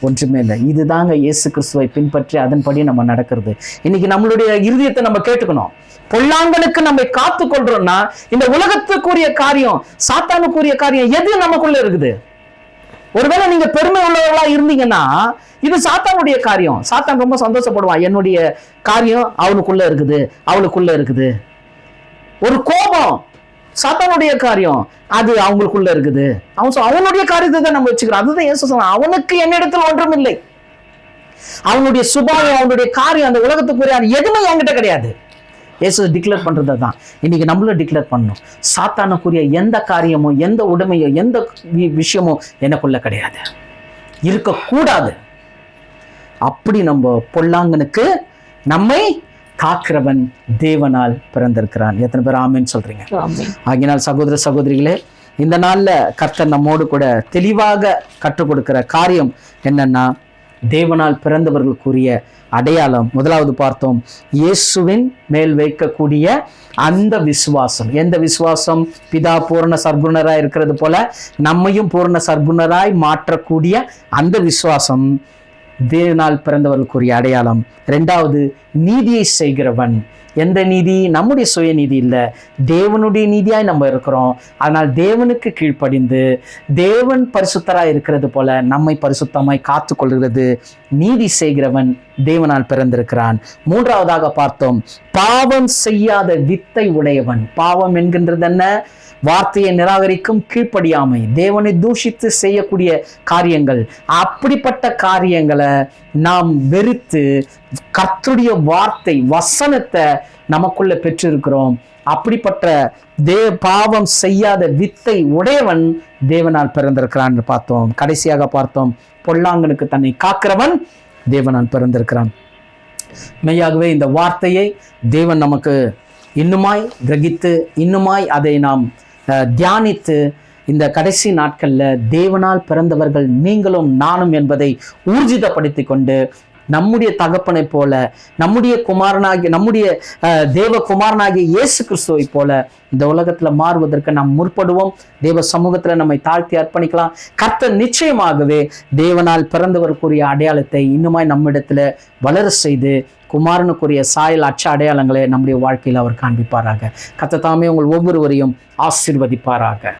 ஒன்றுமே இல்லை. இதுதாங்க இயேசு கிறிஸ்துவை பின்பற்றி அதன்படி நம்ம நடக்கிறது. இன்னைக்கு நம்மளுடைய இருதயத்தை நம்ம கேட்டுக்கணும். பொல்லாங்கனுக்கு நம்ம காத்து கொள்றோம்னா, இந்த உலகத்துக்குரிய காரியம், சாத்தானுக்குரிய காரியம் எது நமக்குள்ள இருக்குது? ஒருவேளை நீங்க பெருமை உள்ளவர்களா இருந்தீங்கன்னா, இது சாத்தானுடைய காரியம். சாத்தான் ரொம்ப சந்தோஷப்படுவான், என்னுடைய காரியம் அவனுக்குள்ள இருக்குது, அவளுக்குள்ள இருக்குது. ஒரு கோபம், சாத்தானுடைய காரியம், அது அவங்களுக்குள்ள இருக்குது. அவனுடைய காரியத்தை தான் நம்ம வச்சுக்கிறோம். அதுதான் இயேசு சொன்னார், அவனுக்கு என்னிடத்தில் ஒன்றும் இல்லை. அவனுடைய சுபாவம், அவனுடைய காரியம், அந்த உலகத்துக்குரிய எதுவுமே என்கிட்ட கிடையாது. இயேசு டிக்ளேர் பண்றதை தான் இன்னைக்கு நம்மளும் டிக்ளேர் பண்ணணும். சாத்தானுக்குரிய எந்த காரியமோ, எந்த உடைமையோ, எந்த விஷயமோ எனக்குள்ள கிடையாது, இருக்கக்கூடாது. அப்படி நம்ம பொல்லாங்கனுக்கு நம்மை காக்கிறவன் தேவனால் பிறந்திருக்கிறான். எத்தனை பேர் ஆமென் சொல்றீங்க? ஆகினால் சகோதர சகோதரிகளே, இந்த நாள்ல கர்த்தர் நம்மோடு கூட தெளிவாக கற்றுக் கொடுக்கிற காரியம் என்னன்னா, தேவனால் பிறந்தவர்களுக்குரிய அடையாளம். முதலாவது பார்த்தோம், இயேசுவின் மேல் வைக்கக்கூடிய அந்த விசுவாசம். எந்த விசுவாசம்? பிதா பூரண சர்க்குணராய் இருக்கிறது போல நம்மையும் பூரண சர்க்குணராய் மாற்றக்கூடிய அந்த விசுவாசம் தேவனால் பிறந்தவர்களுக்குரிய அடையாளம். இரண்டாவது, நீதியை செய்கிறவன். எந்த நீதி? நம்முடைய சுய நீதி இல்லை, தேவனுடைய நீதியாய் நம்ம இருக்கிறோம். ஆனால் தேவனுக்கு கீழ்ப்படிந்து தேவன் பரிசுத்தராய் இருக்கிறது போல நம்மை பரிசுத்தமாய் காத்து கொள்கிறது நீதி செய்கிறவன் தேவனால் பிறந்திருக்கிறான். மூன்றாவதாக பார்த்தோம், பாவம் செய்யாத வித்தை உடையவன். பாவம் என்கின்றது என்ன? வார்த்தையை நிராகரிக்கும் கீழ்ப்படியாமை, தேவனை தூஷித்து செய்யக்கூடிய காரியங்கள். அப்படிப்பட்ட காரியங்களை நாம் வெறுத்து கர்த்தருடைய வார்த்தை, வசனத்தை நமக்குள்ள பெற்றிருக்கிறோம். அப்படிப்பட்ட பாவம் செய்யாத வித்தை உடையவன் தேவனால் பிறந்திருக்கிறான் பார்த்தோம். கடைசியாக பார்த்தோம், பொல்லாங்கனுக்கு தன்னை காக்கிறவன் தேவனால் பிறந்திருக்கிறான். மெய்யாகவே இந்த வார்த்தையை தேவன் நமக்கு இன்னுமாய் கிரகித்து, இன்னுமாய் அதை நாம் தியானித்து, இந்த கடைசி நாட்களில் தேவனால் பிறந்தவர்கள் நீங்களும் நானும் என்பதை ஊர்ஜிதப்படுத்தி கொண்டு, நம்முடைய தகப்பனை போல, நம்முடைய தேவ குமாரனாகிய இயேசு கிறிஸ்துவை போல இந்த உலகத்துல மாறுவதற்கு நாம் முற்படுவோம். தேவ சமூகத்துல நம்மை தாழ்த்தி அர்ப்பணிக்கலாம். கர்த்தர் நிச்சயமாகவே தேவனால் பிறந்தவருக்குரிய அடையாளத்தை இன்னுமாய் நம்மிடத்துல வளர செய்து, குமாரனுக்குரிய சாயல் அச்ச அடையாளங்களை நம்முடைய வாழ்க்கையில் அவர் காண்பிப்பாராக. கர்த்தர் தாமே உங்கள் ஒவ்வொருவரையும் ஆசீர்வதிப்பாராக.